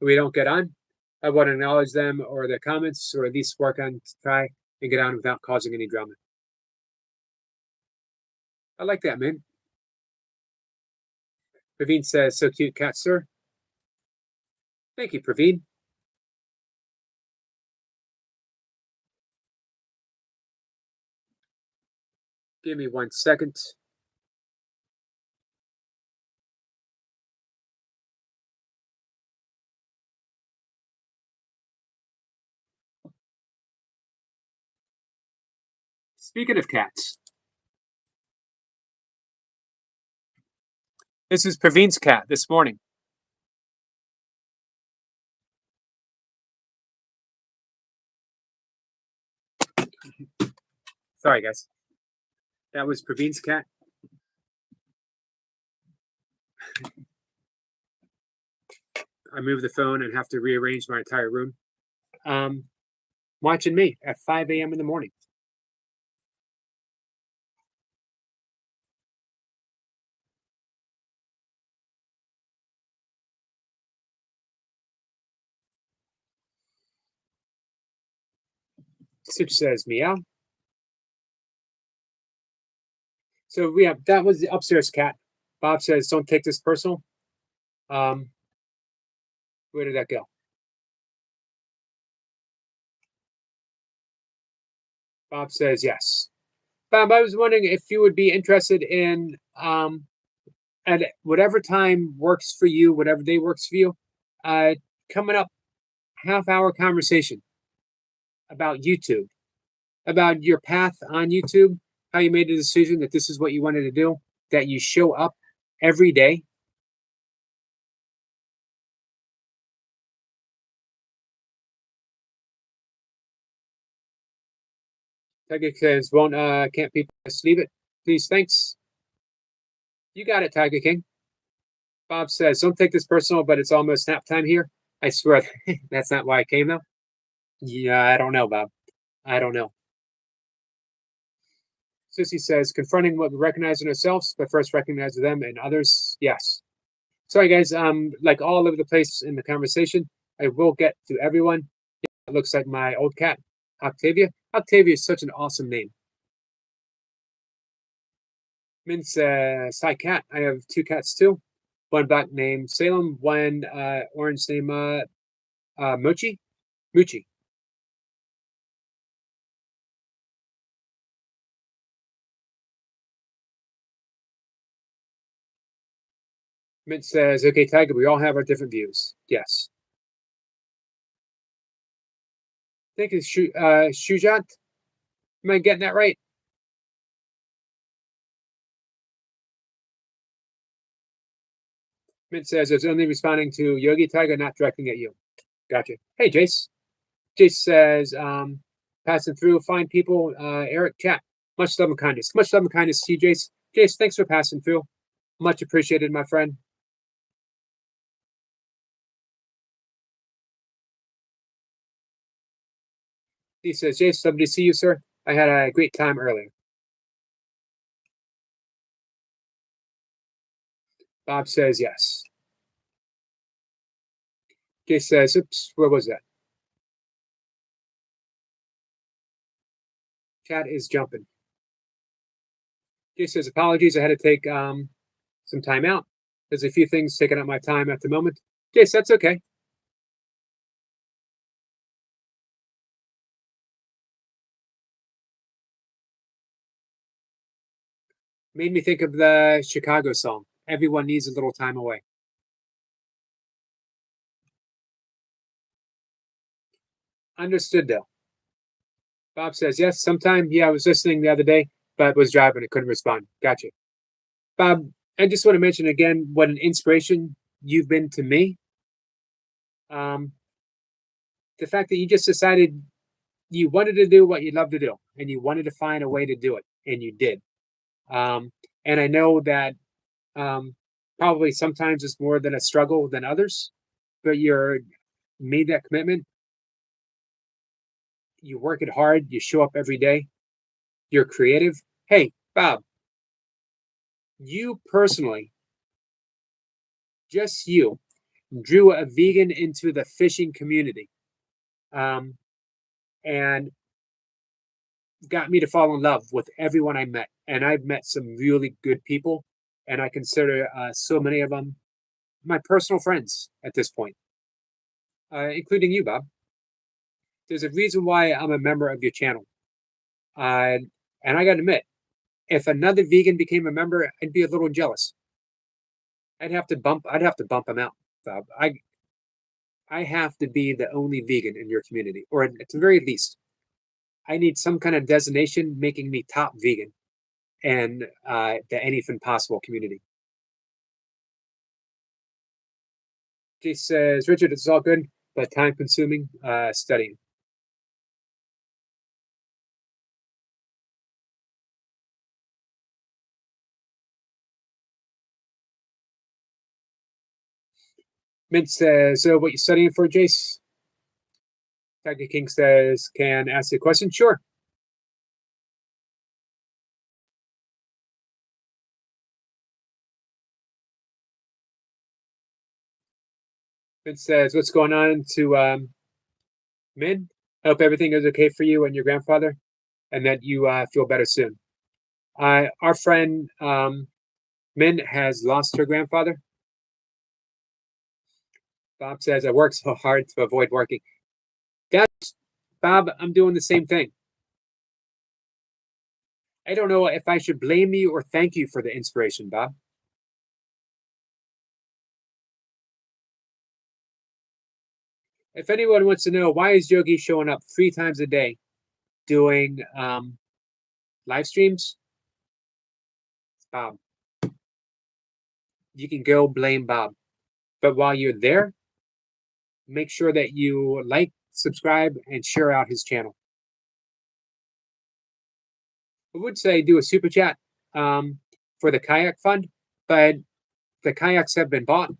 Speaker 1: We don't get on. I want to acknowledge them or their comments, or at least work on to try and get on without causing any drama. I like that, man. Praveen says, so cute cat, sir. Thank you, Praveen. Give me 1 second. Speaking of cats, this is Praveen's cat this morning. Sorry, guys. That was Praveen's cat. I moved the phone and have to rearrange my entire room. Watching me at 5 a.m. in the morning. Stitch says meow. So that was the upstairs cat. Bob says, don't take this personal. Where did that go? Bob says yes. Bob, I was wondering if you would be interested in at whatever time works for you, whatever day works for you, coming up half-hour conversation about YouTube, about your path on YouTube, how you made a decision that this is what you wanted to do, that you show up every day. Tiger says, won't can't people just leave it? Please, thanks. You got it, Tiger King. Bob says, don't take this personal, but it's almost nap time here. I swear that's not why I came though. Yeah, I don't know, Bob. I don't know. Sissy says, confronting what we recognize in ourselves, but first recognize them and others. Yes. Sorry, guys. Like all over the place in the conversation. I will get to everyone. It looks like my old cat, Octavia. Octavia is such an awesome name. Min says, hi, cat. I have 2 cats too. One black named Salem, one orange named Mochi. Moochie. Mint says, okay, Tiger, we all have our different views. Yes. Thank you, Shujat. Am I getting that right? Mint says, it's only responding to Yogi Tiger, not directing at you. Gotcha. Hey, Jace. Jace says, passing through, fine people. Eric, chat. Much love and kindness. Much love and kindness to you, Jace. Jace, thanks for passing through. Much appreciated, my friend. He says, Jace, lovely to see you, sir. I had a great time earlier. Bob says, yes. Jace says, oops, where was that? Chat is jumping. Jace says, apologies. I had to take some time out. There's a few things taking up my time at the moment. Jace, that's okay. Made me think of the Chicago song. Everyone needs a little time away. Understood, though. Bob says, yes, sometime. Yeah, I was listening the other day, but was driving. I couldn't respond. Gotcha. Bob, I just want to mention again what an inspiration you've been to me. Um, the fact that you just decided you wanted to do what you love to do and you wanted to find a way to do it, and you did. And I know that um, probably sometimes it's more than a struggle than others, but you're made that commitment. You work it hard. You show up every day. You're creative. Hey, Bob, you personally, just you, drew a vegan into the fishing community, um, and got me to fall in love with everyone I met. And I've met some really good people, and I consider so many of them my personal friends at this point, including you, Bob. There's a reason why I'm a member of your channel. Uh, and I got to admit, if another vegan became a member, I'd be a little jealous. I'd have to bump him out, Bob. I have to be the only vegan in your community, or at the very least, I need some kind of designation making me top vegan and the Anything Possible community. She says, Richard, it's all good, but time consuming studying. Mint says, so what you studying for, Jace? Tiger King says, can I ask you a question? Sure. Mint says, what's going on to Min? I hope everything is okay for you and your grandfather, and that you feel better soon. Our friend Min has lost her grandfather. Bob says, I work so hard to avoid working. That's Bob, I'm doing the same thing. I don't know if I should blame you or thank you for the inspiration, Bob. If anyone wants to know why is Yogi showing up 3 times a day doing live streams, Bob. You can go blame Bob. But while you're there, make sure that you like, subscribe, and share out his channel. I would say do a super chat for the kayak fund, but the kayaks have been bought.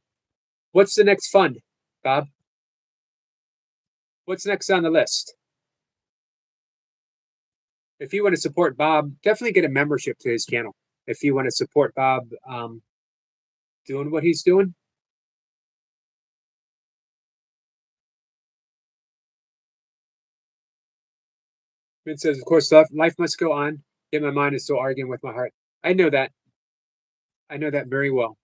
Speaker 1: What's the next fund, Bob? What's next on the list? If you want to support Bob, definitely get a membership to his channel. If you want to support Bob doing what he's doing. It says, of course, life must go on, yet my mind is still arguing with my heart. I know that. I know that very well.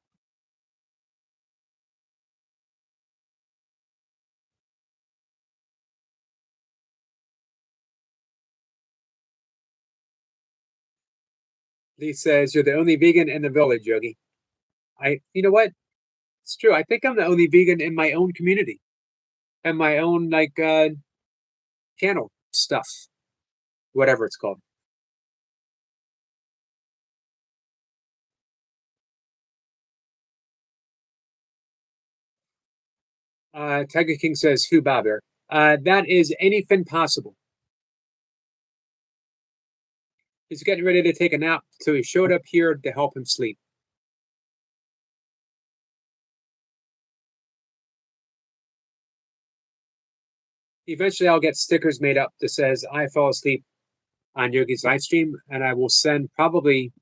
Speaker 1: Lee says, you're the only vegan in the village, Yogi. You know what? It's true. I think I'm the only vegan in my own community and my own like channel stuff, whatever it's called. Tiger King says, "Who Bobber?" That is anything possible. He's getting ready to take a nap, so he showed up here to help him sleep. Eventually, I'll get stickers made up that says "I fell asleep on Yogi's live stream," and I will send probably,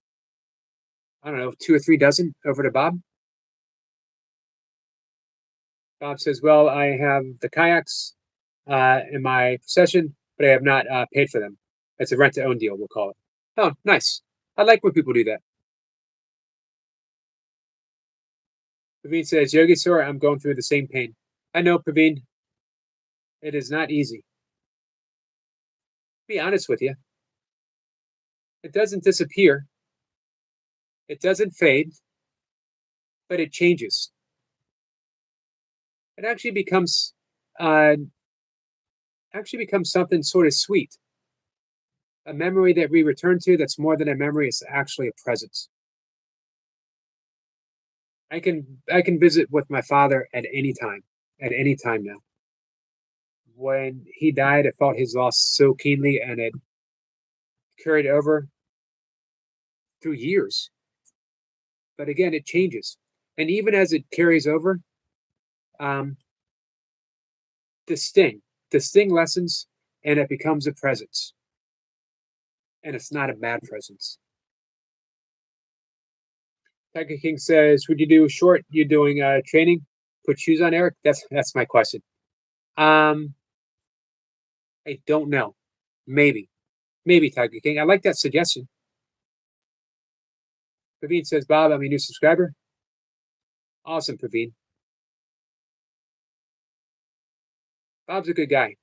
Speaker 1: I don't know, 2 or 3 dozen over to Bob. Bob says, "Well, I have the kayaks in my possession, but I have not paid for them. It's a rent-to-own deal, we'll call it." Oh, nice. I like when people do that. Praveen says, "Yogi, sir, I'm going through the same pain." I know, Praveen. It is not easy. Be honest with you. It doesn't disappear. It doesn't fade, but it changes. It uh, actually becomes something sort of sweet. A memory that we return to that's more than a memory, it's actually a presence. I can visit with my father at any time now. When he died, I felt his loss so keenly, and it carried over through years. But again, it changes, and even as it carries over, um, the sting, the sting lessens, and it becomes a presence, and it's not a bad presence. Tiger King says, "Would you do a short? You doing training? Put shoes on, Eric." That's my question. Um, I don't know. Maybe, maybe Tiger King. I like that suggestion. Praveen says, "Bob, I'm a new subscriber." Awesome, Praveen. Bob's a good guy.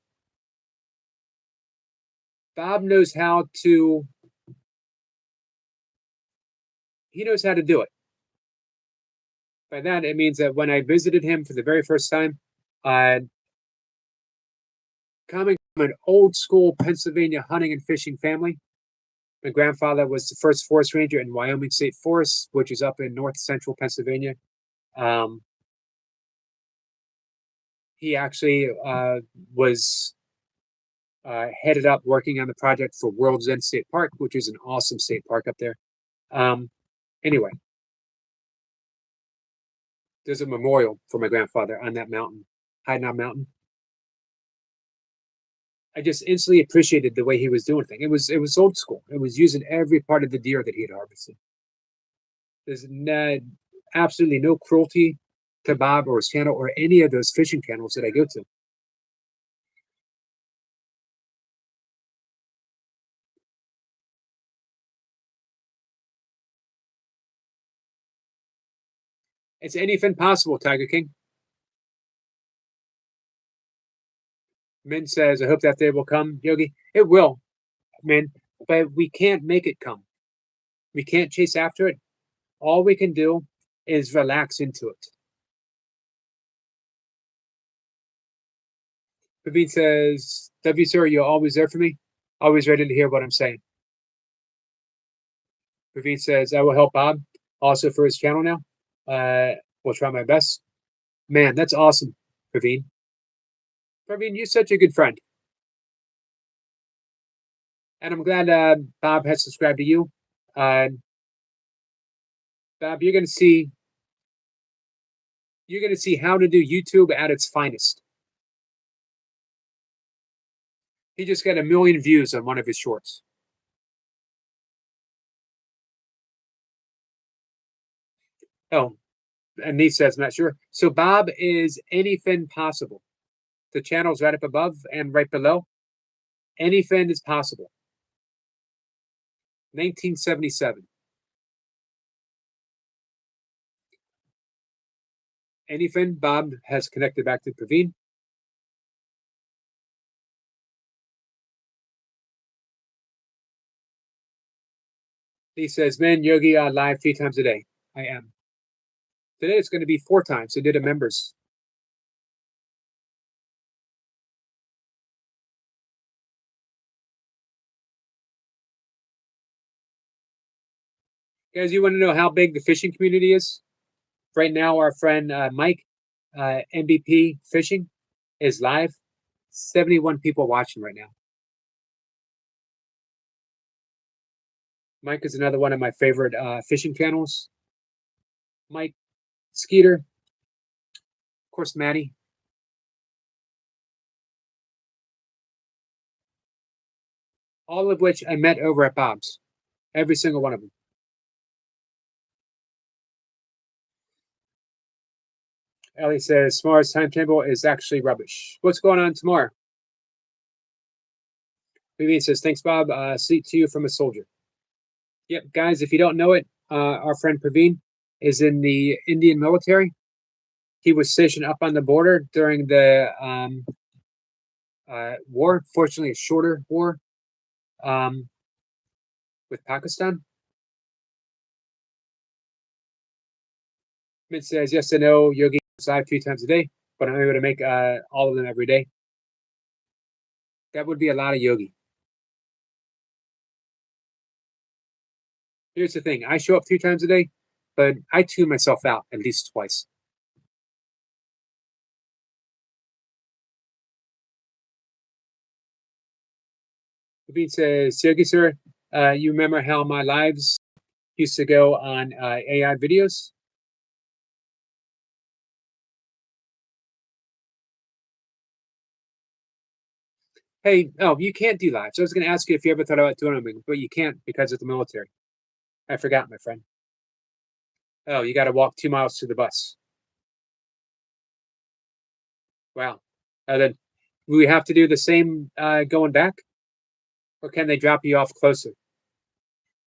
Speaker 1: Bob knows how to. He knows how to do it. By that, it means that when I visited him for the very first time, uh, coming from an old school Pennsylvania hunting and fishing family, my grandfather was the first forest ranger in Wyoming State Forest, which is up in north central Pennsylvania. Um, he actually was headed up working on the project for World's End State Park, which is an awesome state park up there. Um, anyway, there's a memorial for my grandfather on that mountain, High Knob Mountain. I just instantly appreciated the way he was doing things. It was old school. It was using every part of the deer that he had harvested. There's absolutely no cruelty to Bob or his channel or any of those fishing channels that I go to. It's anything possible, Tiger King. Min says, "I hope that day will come, Yogi." It will, Min, but we can't make it come. We can't chase after it. All we can do is relax into it. Praveen says, "W sir, you're always there for me, always ready to hear what I'm saying." Praveen says, "I will help Bob also for his channel now. Will try my best." Man, that's awesome, Praveen. Praveen, you're such a good friend. And I'm glad Bob has subscribed to you. Uh, Bob, you're gonna see how to do YouTube at its finest. He just got 1 million views on one of his shorts. Oh, and he says, "I'm not sure." So Bob is anything possible. The channel's right up above and right below. Anything is possible. 1977. Anything Bob has connected back to Praveen. He says, "Man, Yogi, live 3 times a day." I am. Today it's going to be 4 times. They did a members. Guys, you want to know how big the fishing community is? Right now, our friend Mike, MVP Fishing, is live. 71 people watching right now. Mike is another one of my favorite fishing channels. Mike, Skeeter, of course, Maddie. All of which I met over at Bob's. Every single one of them. Ellie says, tomorrow's timetable is actually rubbish. What's going on tomorrow? Vivian says, thanks, Bob. Salute to you from a soldier. Yep, guys, if you don't know it, our friend Praveen is in the Indian military. He was stationed up on the border during the war, fortunately, a shorter war with Pakistan. Mint says, yes, I know Yogi goes live 3 times a day, but I'm able to make all of them every day. That would be a lot of Yogi. Here's the thing. I show up 3 times a day, but I tune myself out at least twice. Praveen says, Yogi, sir, you remember how my lives used to go on AI videos? Hey, oh, you can't do lives. I was going to ask you if you ever thought about doing them, but you can't because of the military. I forgot, my friend. Oh, you got to walk 2 miles to the bus. Wow. Then will we have to do the same going back? Or can they drop you off closer?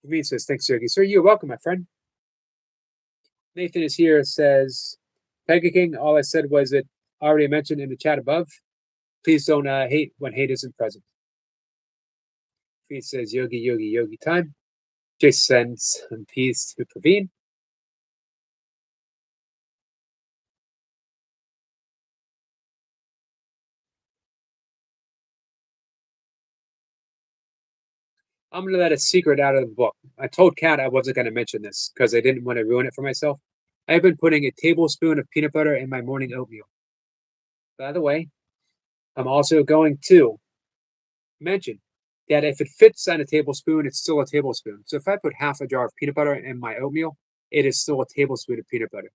Speaker 1: Praveen says, thanks, Yogi. Sir, you're welcome, my friend. Nathan is here, says, Pega King, all I said was it already mentioned in the chat above. Please don't hate when hate isn't present. Praveen says, Yogi, Yogi, Yogi time. Jason sends some peace to Praveen. I'm going to let a secret out of the book. I told Kat I wasn't going to mention this because I didn't want to ruin it for myself. I've been putting a tablespoon of peanut butter in my morning oatmeal. By the way, I'm also going to mention that if it fits on a tablespoon, it's still a tablespoon. So if I put half a jar of peanut butter in my oatmeal, it is still a tablespoon of peanut butter.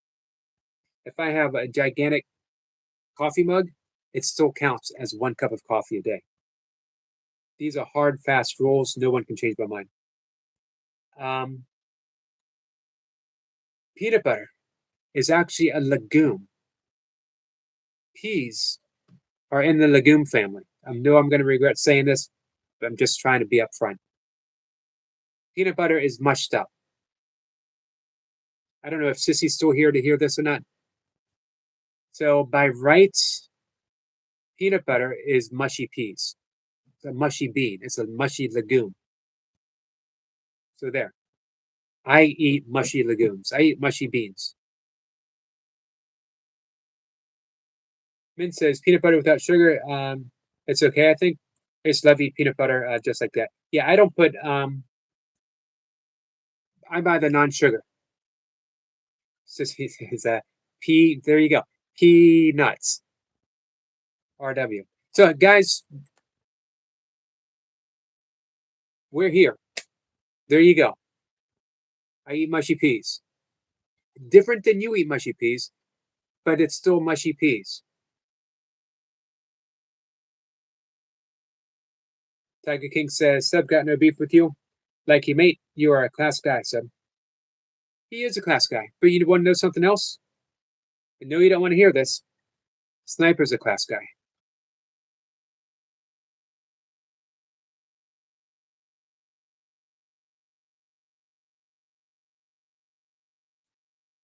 Speaker 1: If I have a gigantic coffee mug, it still counts as 1 cup of coffee a day. These are hard, fast rules. No one can change my mind. Peanut butter is actually a legume. Peas are in the legume family. I know I'm going to regret saying this, but I'm just trying to be upfront. Peanut butter is mushed up. I don't know if Sissy's still here to hear this or not. So by rights, peanut butter is mushy peas. It's a mushy bean. It's a mushy legume. So there. I eat mushy legumes. I eat mushy beans. Min says peanut butter without sugar. It's okay, I think. I just love eat peanut butter just like that. Yeah, I don't put. I buy the non-sugar. Sissy says P. There you go. Peanuts. RW. So guys, we're here. There you go. I eat mushy peas. Different than you eat mushy peas, but it's still mushy peas. Tiger King says, Sub got no beef with you. Like you, mate, you are a class guy, Sub. He is a class guy. But you want to know something else? I know you don't want to hear this. Sniper's a class guy.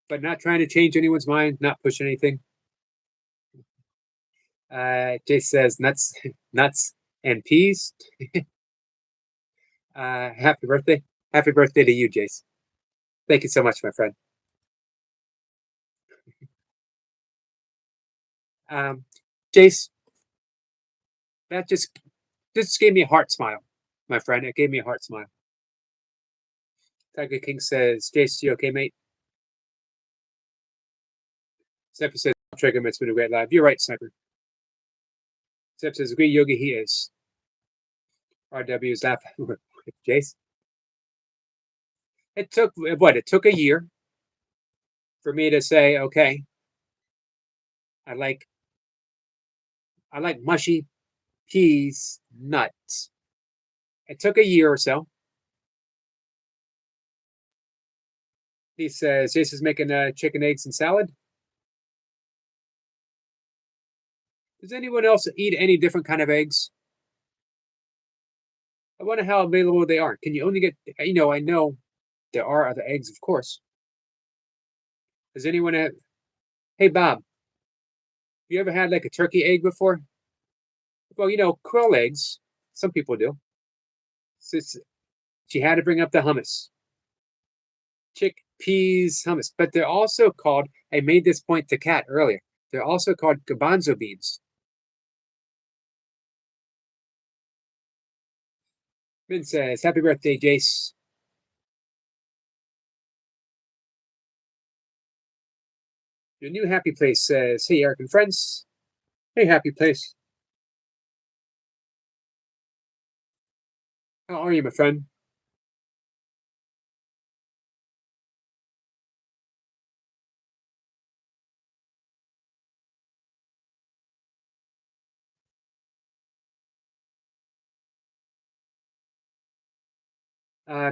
Speaker 1: But not trying to change anyone's mind, not push anything. Jay says nuts, nuts and peas. Happy birthday. Happy birthday to you, Jace. Thank you so much, my friend. Um, Jace, that just gave me a heart smile, my friend. It gave me a heart smile. Tiger King says, Jace, you okay, mate? Sniper says, Trigger, it's been a great live. You're right, Sniper. Sniper says, great yogi he is. RW is laughing with Jace. It took what? It took a year for me to say, okay, I like mushy peas nuts. It took a year or so. He says, Jason's making chicken, eggs, and salad. Does anyone else eat any different kind of eggs? I wonder how available they are. Can you only get, I know there are other eggs, of course. Does anyone have, hey, Bob, you ever had like a turkey egg before? Well, quail eggs, some people do. So she had to bring up the hummus. Chickpeas hummus. But they're also called, I made this point to Kat earlier, they're also called garbanzo beans. Min says, happy birthday, Jace. Your new happy place says, hey, Eric and friends. Hey, happy place. How are you, my friend?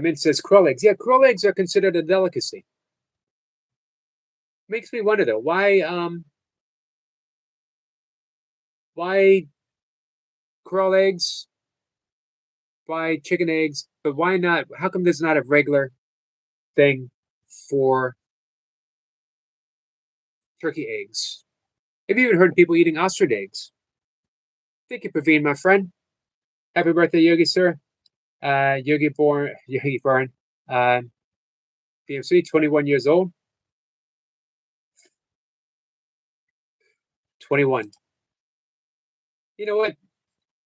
Speaker 1: Mint says crow eggs. Yeah, crow eggs are considered a delicacy. Makes me wonder though, why crow eggs? Why chicken eggs? But why not? How come there's not a regular thing for turkey eggs? Have you even heard people eating ostrich eggs? Thank you, Praveen, my friend. Happy birthday, Yogi, sir. Yogi born, PMC, 21 years old. 21. You know what?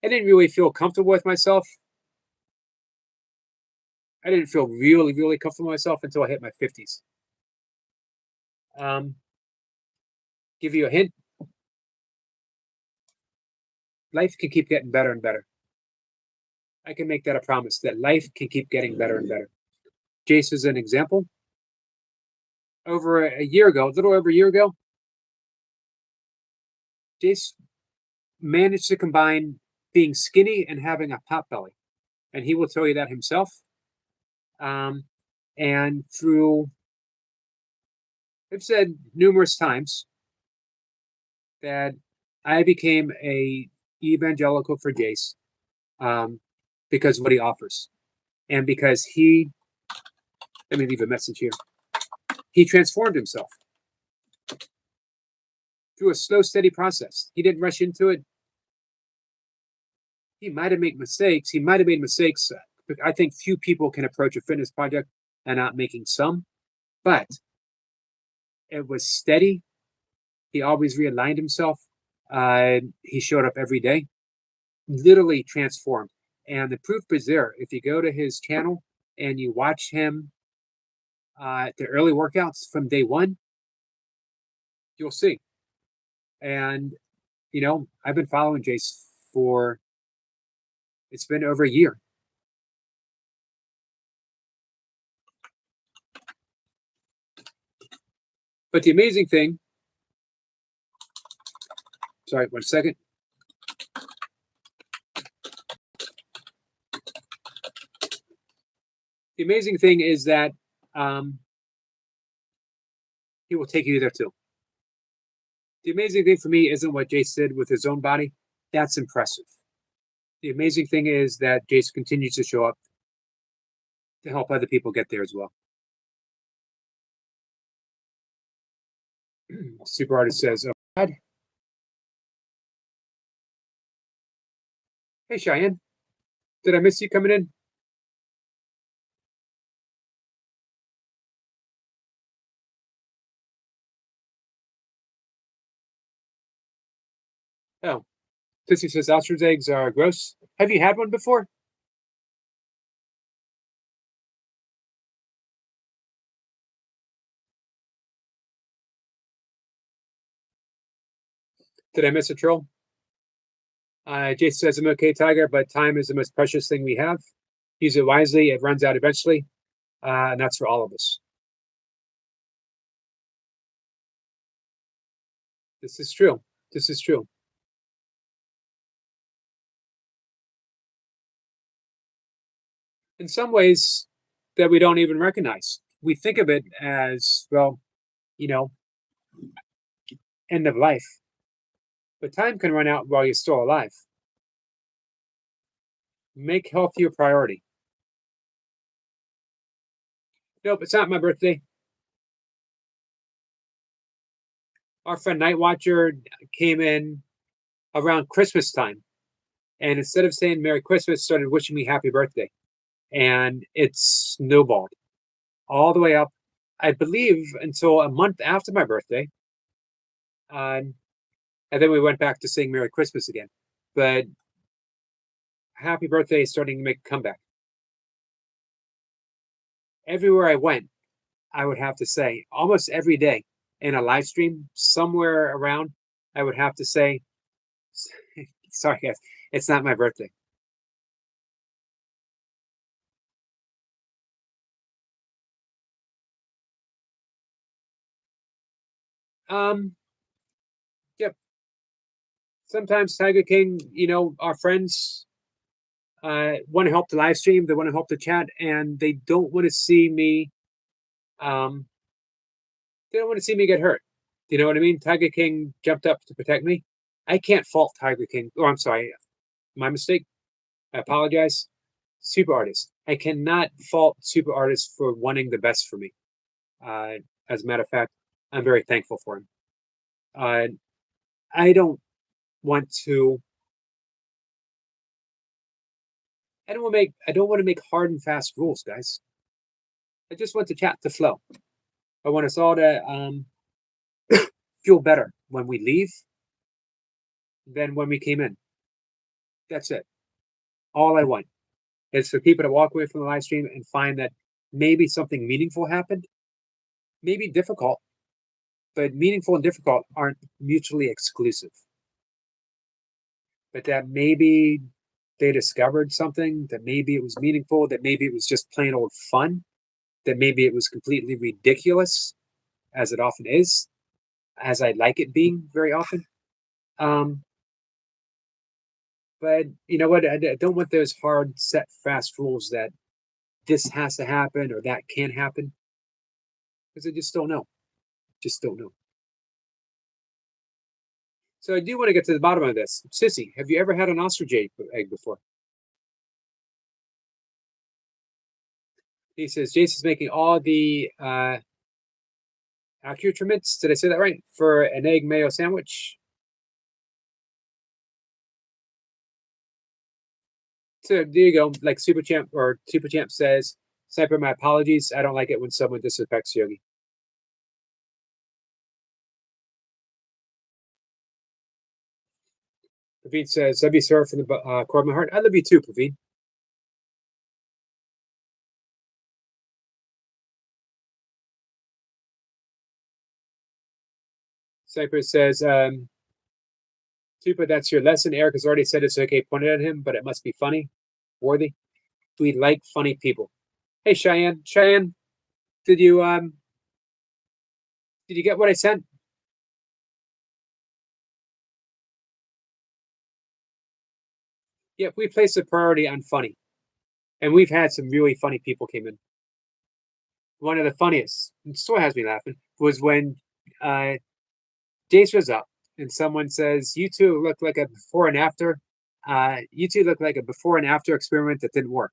Speaker 1: I didn't really feel comfortable with myself. I didn't feel really, really comfortable with myself until I hit my 50s. Give you a hint. Life can keep getting better and better. I can make that a promise that life can keep getting better and better. Jace is an example. Over a year ago, a little over a year ago, Jace managed to combine being skinny and having a pot belly. And he will tell you that himself. And through, I've said numerous times that I became a evangelical for Jace because of what he offers. And because let me leave a message here. He transformed himself through a slow, steady process. He didn't rush into it. He might have made mistakes. He might have made mistakes. I think few people can approach a fitness project and not making some, but it was steady. He always realigned himself. He showed up every day, literally transformed. And the proof is there. If you go to his channel and you watch him, the early workouts from day one, you'll see. And, I've been following Jace for, it's been over a year. But the amazing thing, sorry, 1 second. The amazing thing is that he will take you there too. The amazing thing for me isn't what Jace did with his own body. That's impressive. The amazing thing is that Jace continues to show up to help other people get there as well. Super Artist says, oh, God. Hey, Cheyenne. Did I miss you coming in? Oh, Sissy says ostrich eggs are gross. Have you had one before? Did I miss a troll? Jason says, I'm okay, Tiger, but time is the most precious thing we have. Use it wisely, it runs out eventually, and that's for all of us. This is true. This is true. In some ways that we don't even recognize. We think of it as, well, you know, end of life. But time can run out while you're still alive. Make health your priority. Nope, it's not my birthday. Our friend Night Watcher came in around Christmas time, and instead of saying Merry Christmas, started wishing me happy birthday. And it snowballed all the way up, I believe, until a month after my birthday. And then we went back to saying Merry Christmas again. But happy birthday is starting to make a comeback. Everywhere I went, I would have to say, almost every day in a live stream, somewhere around, I would have to say, sorry, guys, it's not my birthday. Um, yep. Sometimes Tiger King, our friends want to help the live stream, they want to help the chat, and they don't want to see me. Um, they don't want to see me get hurt. You know what I mean? Tiger King jumped up to protect me. I can't fault Tiger King. Oh, I'm sorry, my mistake. I apologize. Super artist. I cannot fault super artists for wanting the best for me. Uh, as a matter of fact, I'm very thankful for him. Uh, I don't want to. I don't want to make hard and fast rules, guys. I just want the chat to flow. I want us all to feel better when we leave than when we came in. That's it. All I want is for people to walk away from the live stream and find that maybe something meaningful happened, maybe difficult, but meaningful and difficult aren't mutually exclusive. But that maybe they discovered something, that maybe it was meaningful, that maybe it was just plain old fun, that maybe it was completely ridiculous, as it often is, as I like it being very often. Um, but you know what? I don't want those hard, set, fast rules that this has to happen or that can't happen because I just don't know. Just don't know. So I do want to get to the bottom of this. Sissy, have you ever had an ostrich egg before? He says Jason's making all the accoutrements. Did I say that right? For an egg mayo sandwich. So there you go. Like Super Champ says, Sniper, my apologies. I don't like it when someone disrespects Yogi. Praveen says, love you, sir, from the core of my heart. I love you too, Praveen. Sniper says, Super, that's your lesson. Eric has already said it's okay pointed at him, but it must be funny, worthy. We like funny people. Hey, Cheyenne. Cheyenne, did you get what I sent? Yeah, we placed a priority on funny, and we've had some really funny people came in. One of the funniest, and still has me laughing, was when uh, Jace was up, and someone says, "You two look like a before and after. You two look like a before and after experiment that didn't work."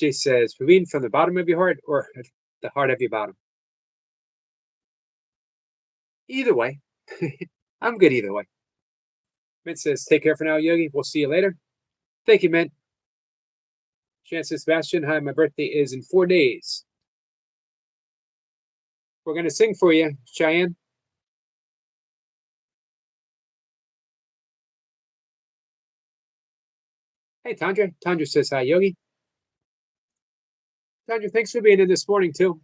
Speaker 1: Jace says, "Praveen, from the bottom of your heart or the heart of your bottom?" Either way, I'm good either way. Mint says, "Take care for now, Yogi. We'll see you later." Thank you, Mint. Chance Sebastian, hi, my birthday is in 4 days. We're going to sing for you, Cheyenne. Hey, Tandra. Tandra says hi, Yogi. Tandra, thanks for being in this morning, too.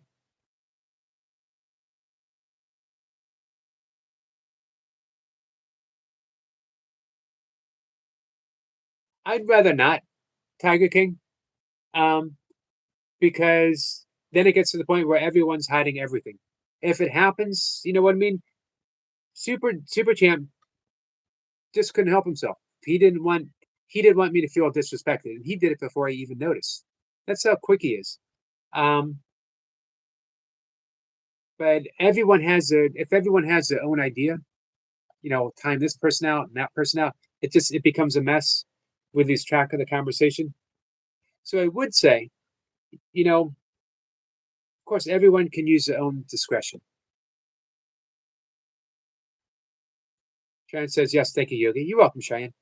Speaker 1: I'd rather not, Tiger King, because then it gets to the point where everyone's hiding everything. If it happens, you know what I mean? Super Champ just couldn't help himself. He didn't want me to feel disrespected, and he did it before I even noticed. That's how quick he is. Um, but if everyone has their own idea, time this person out and that person out, it becomes a mess. We lose track of the conversation. So I would say, of course, everyone can use their own discretion. Cheyenne says, yes, thank you, Yogi. You're welcome, Cheyenne.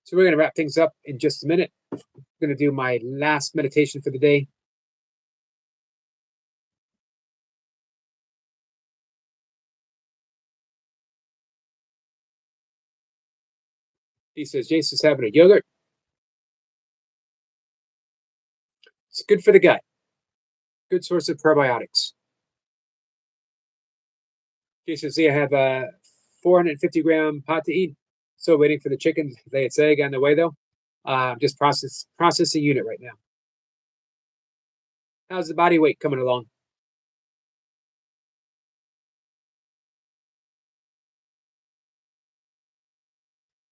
Speaker 1: So we're going to wrap things up in just a minute. I'm going to do my last meditation for the day. He says, Jason's having a yogurt. It's good for the gut. Good source of probiotics. Jason says, I have a 450-gram pot to eat. Still waiting for the chicken to lay its egg on the way, though. Just processing unit right now. How's the body weight coming along?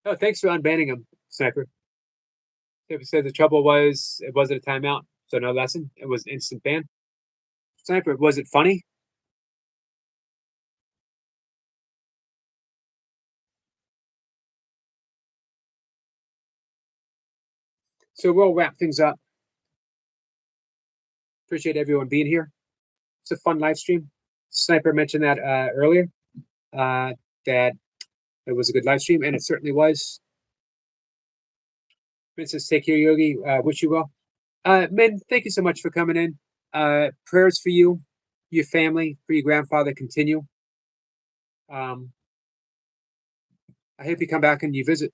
Speaker 1: Oh, thanks for unbanning him, Sniper. Sniper said the trouble was it wasn't a timeout, so no lesson. It was an instant ban. Sniper, was it funny? So we'll wrap things up. Appreciate everyone being here. It's a fun live stream. Sniper mentioned that earlier, that it was a good live stream, and it certainly was. Princess, take care, Yogi. Wish you well. Men, thank you so much for coming in. Prayers for you, your family, for your grandfather continue. Um, I hope you come back and you visit.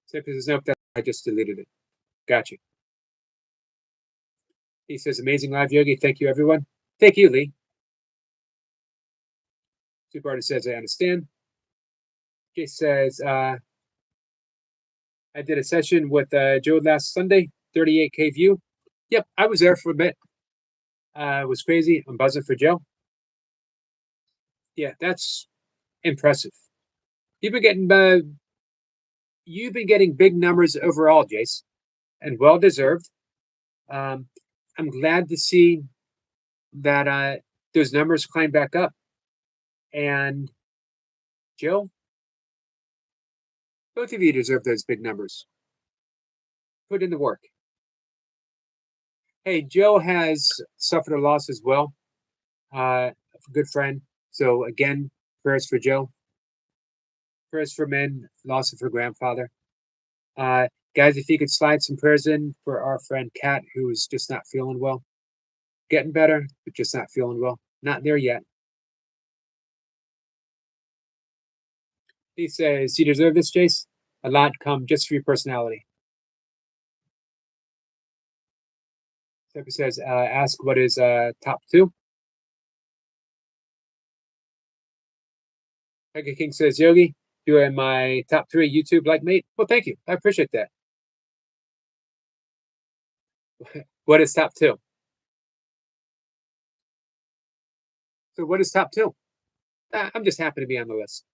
Speaker 1: Sniper says, nope, that I just deleted it. Got you. He says, amazing live, Yogi. Thank you, everyone. Thank you, Lee. Super Artist says, I understand. Jay says, I did a session with Joe last Sunday, 38K view. Yep, I was there for a bit. It was crazy. I'm buzzing for Joe. Yeah, that's impressive. You've been getting big numbers overall, Jace, and well deserved. I'm glad to see that those numbers climb back up. And Joe, both of you deserve those big numbers. Put in the work. Hey, Joe has suffered a loss as well. A good friend. So again, prayers for Joe. Prayers for men, loss of her grandfather. Guys, if you could slide some prayers in for our friend Kat, who is just not feeling well. Getting better, but just not feeling well. Not there yet. He says, you deserve this, Jace. A lot come just for your personality. He says, ask what is top two. Tiger King says, Yogi, you are my top 3 YouTube like mate. Well, thank you. I appreciate that. What is top 2? So what is top 2? I'm just happy to be on the list.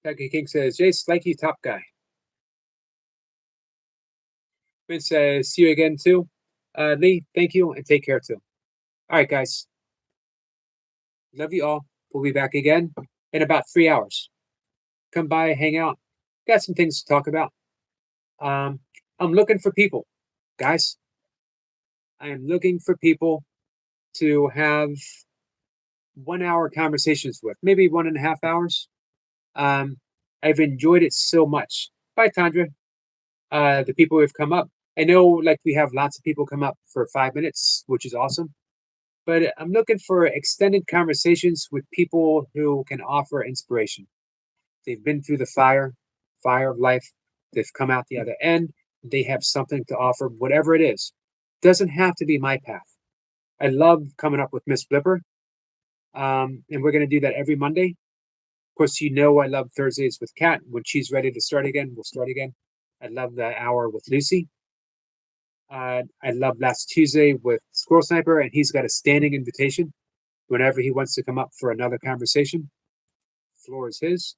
Speaker 1: Tiger King says, Jace, like you, top guy. Vince says, see you again too. Lee, thank you and take care too. All right, guys. Love you all. We'll be back again in about 3 hours. Come by, hang out. Got some things to talk about. I'm looking for people, guys. I am looking for people to have 1 hour conversations with, maybe 1.5 hours. I've enjoyed it so much. Bye, Tandra. The people who've come up. I know, like, we have lots of people come up for 5 minutes, which is awesome. But I'm looking for extended conversations with people who can offer inspiration. They've been through the fire of life. They've come out the other end. They have something to offer, whatever it is. Doesn't have to be my path. I love coming up with Miss Blipper, and we're going to do that every Monday. Of course, you know I love Thursdays with Kat. When she's ready to start again, we'll start again. I love the hour with Lucy. I love last Tuesday with Squirrel Sniper, and he's got a standing invitation whenever he wants to come up for another conversation. The floor is his.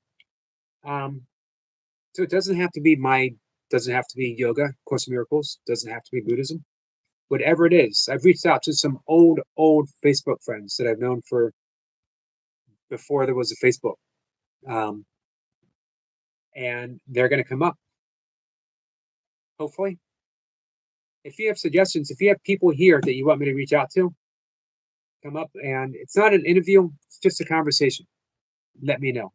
Speaker 1: So it doesn't have to be yoga, Course of Miracles, doesn't have to be Buddhism. Whatever it is, I've reached out to some old Facebook friends that I've known for before there was a Facebook, and they're going to come up. Hopefully, if you have suggestions, if you have people here that you want me to reach out to, come up. And it's not an interview; it's just a conversation. Let me know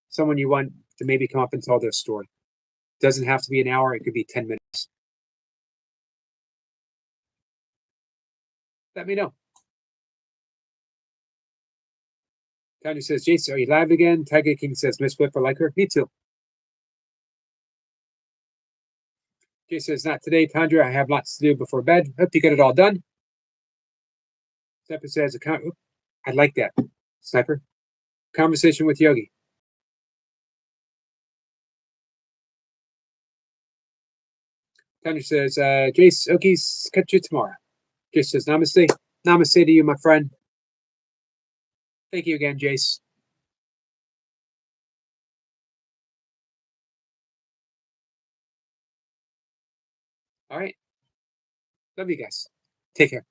Speaker 1: someone you want to maybe come up and tell their story. Doesn't have to be an hour; it could be 10 minutes. Let me know. Tanya says, Jason, are you live again? Tiger King says, Miss Whip, I like her. Me too. Jay says, not today, Tundra. I have lots to do before bed. Hope you get it all done. Sniper says, I like that, Sniper. Conversation with Yogi. Tundra says, Jace, Okies, catch you tomorrow. Jace says, namaste. Namaste to you, my friend. Thank you again, Jace. All right. Love you guys. Take care.